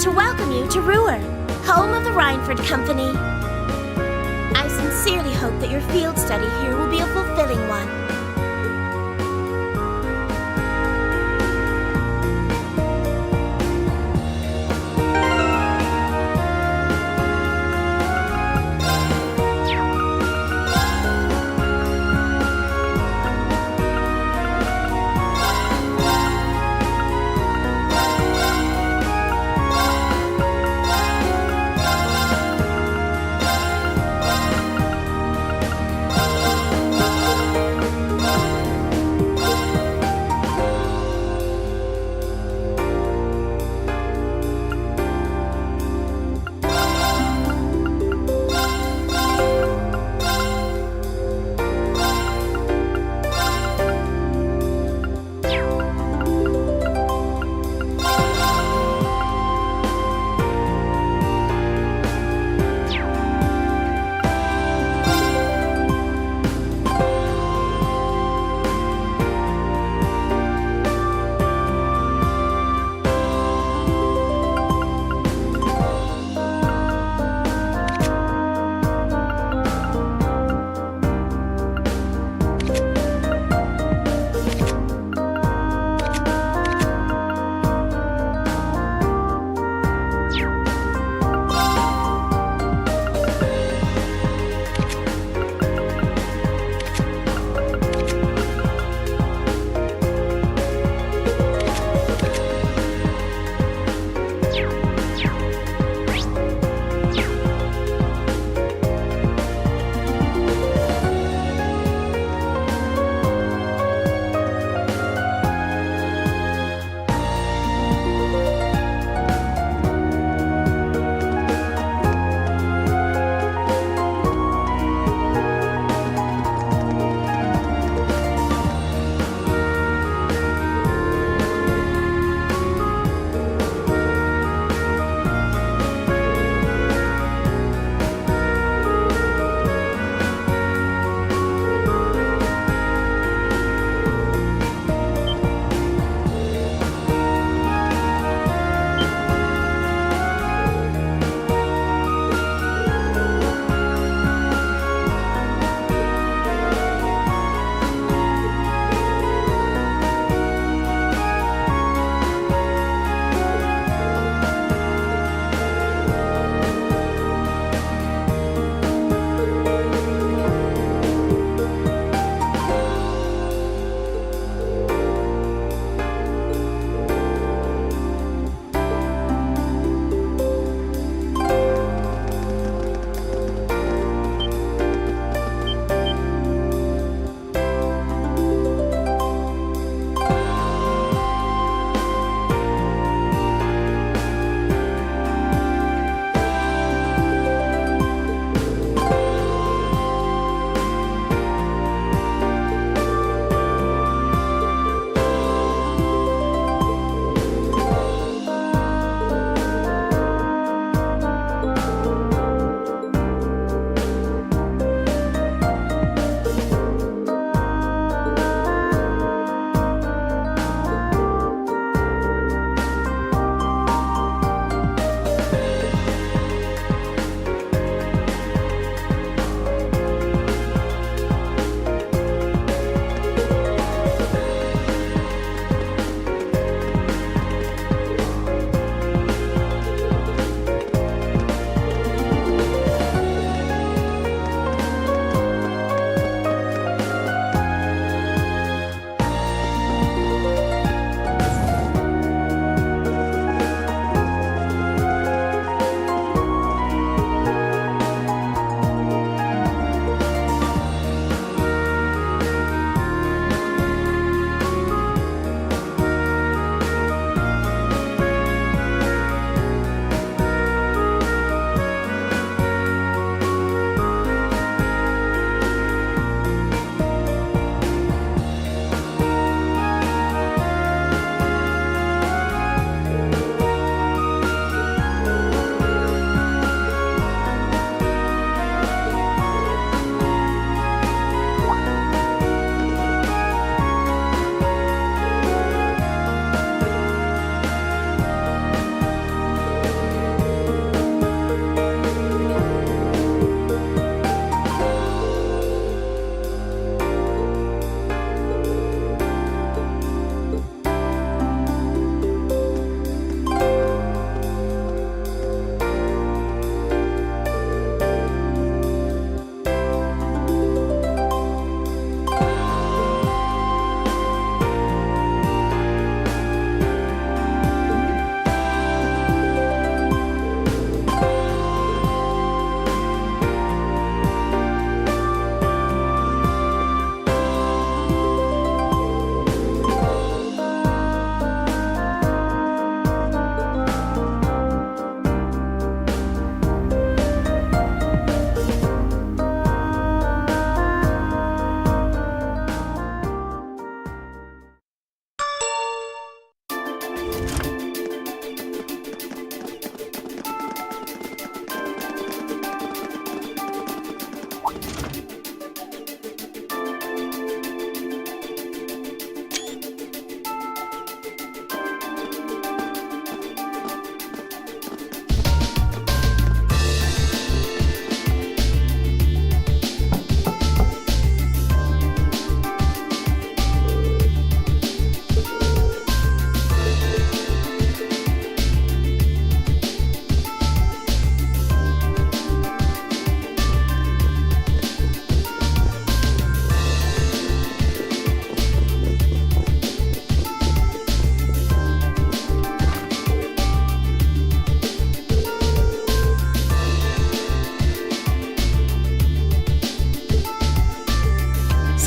H: To welcome you to Ruhr, home of the Reinford Company. I sincerely hope that your field study here will be a fulfilling one.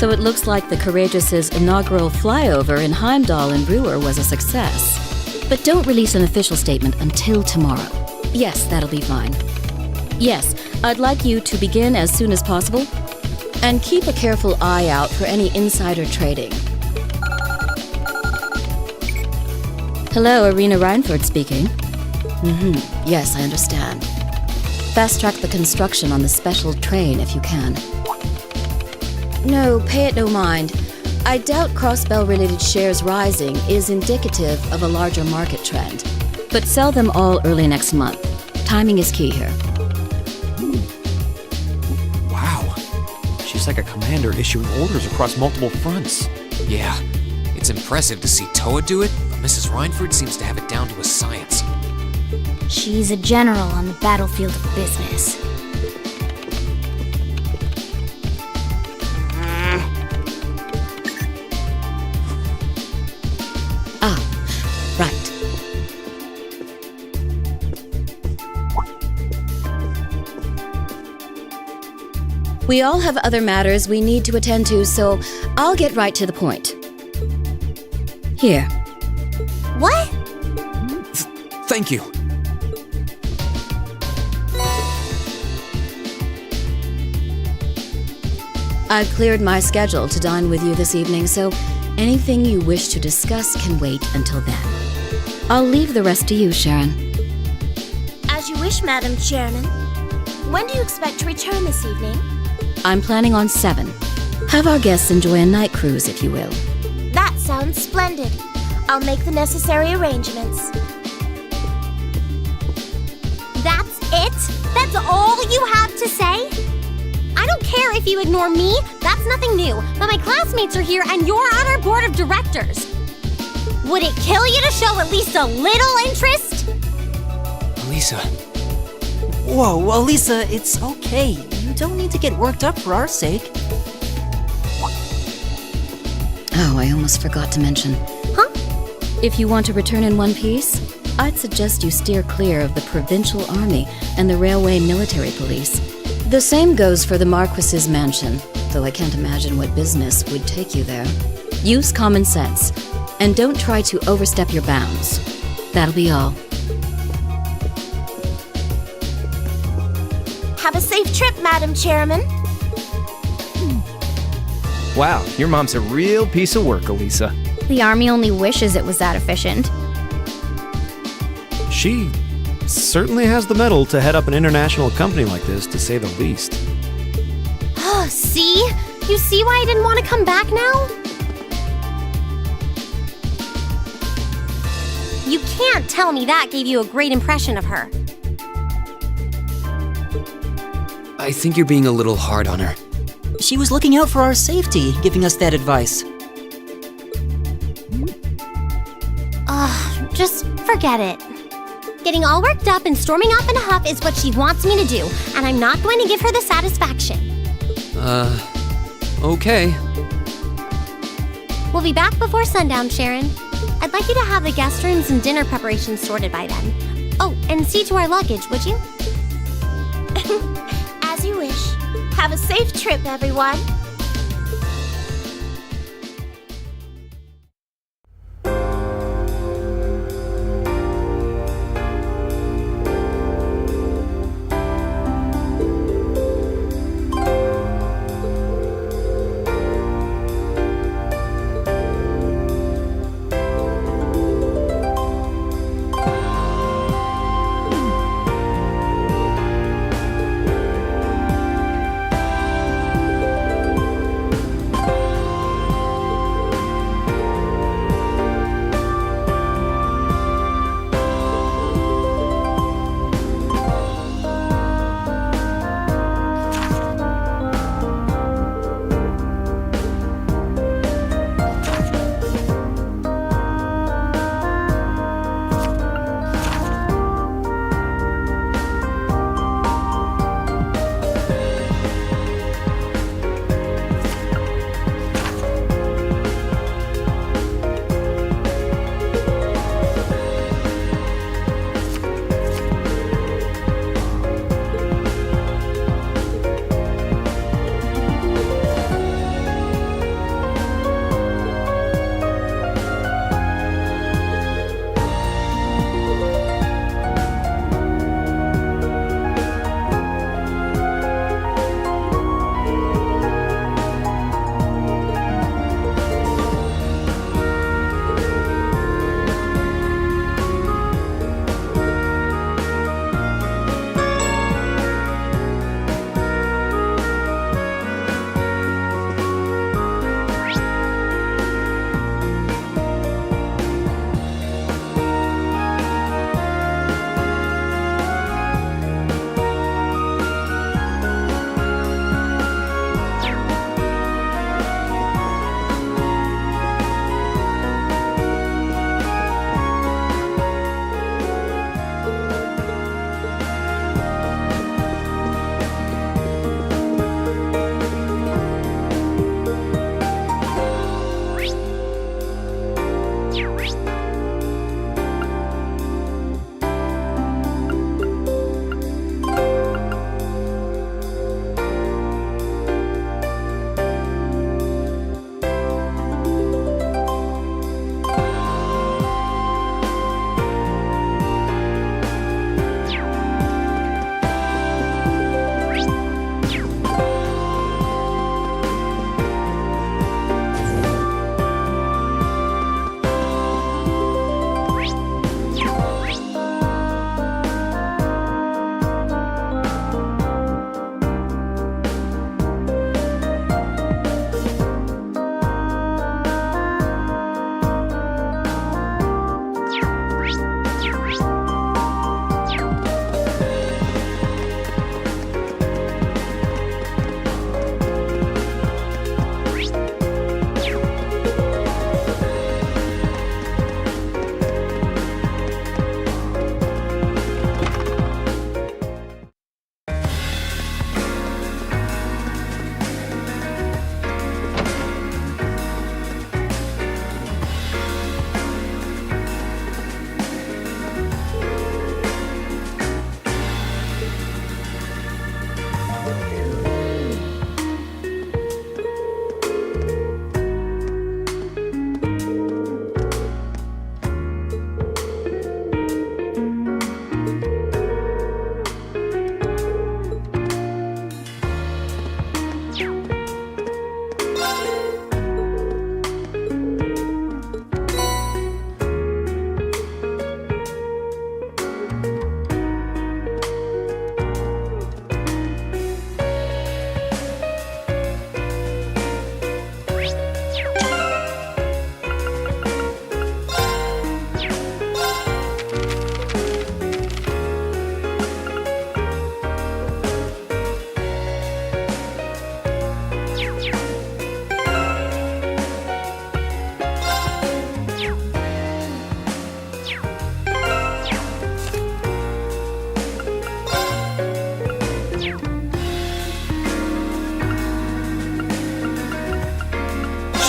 C: So it looks like the Courageous' inaugural flyover in Heimdall and Ruhr was a success. But don't release an official statement until tomorrow. Yes, that'll be fine. Yes, I'd like you to begin as soon as possible. And keep a careful eye out for any insider trading. Hello, Irina Reinford speaking. Yes, I understand. Fast-track the construction on the special train if you can. No, pay it no mind. I doubt Crossbell-related shares rising is indicative of a larger market trend. But sell them all early next month. Timing is key here.
A: Wow. She's like a commander issuing orders across multiple fronts. Yeah, it's impressive to see Toa do it, but Mrs. Reinford seems to have it down to a science.
J: She's a general on the battlefield of business.
C: Right. We all have other matters we need to attend to, so I'll get right to the point. Here.
B: What?
A: Thank you.
C: I've cleared my schedule to dine with you this evening, so anything you wish to discuss can wait until then. I'll leave the rest to you, Sharon.
H: As you wish, Madam Chairman. When do you expect to return this evening?
C: I'm planning on 7. Have our guests enjoy a night cruise, if you will.
H: That sounds splendid. I'll make the necessary arrangements.
B: That's it? That's all you have to say? I don't care if you ignore me, that's nothing new, but my classmates are here and you're on our board of directors. Would it kill you to show at least a little interest?
A: Elisa.
E: Whoa, Elisa, it's okay. You don't need to get worked up for our sake.
C: Oh, I almost forgot to mention.
B: Huh?
C: If you want to return in one piece, I'd suggest you steer clear of the provincial army and the railway military police. The same goes for the Marquis's mansion, though I can't imagine what business would take you there. Use common sense, and don't try to overstep your bounds. That'll be all.
H: Have a safe trip, Madam Chairman.
L: Wow, your mom's a real piece of work, Elisa.
J: The army only wishes it was that efficient.
G: She certainly has the mettle to head up an international company like this, to say the least.
B: See? You see why I didn't want to come back now? You can't tell me that gave you a great impression of her.
A: I think you're being a little hard on her.
E: She was looking out for our safety, giving us that advice.
B: Just forget it. Getting all worked up and storming off in a huff is what she wants me to do, and I'm not going to give her the satisfaction.
A: Okay.
B: We'll be back before sundown, Sharon. I'd like you to have the guest rooms and dinner preparations sorted by then. Oh, and see to our luggage, would you?
H: As you wish. Have a safe trip, everyone.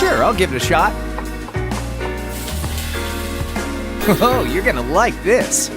L: Sure, I'll give it a shot. Oh, you're gonna like this.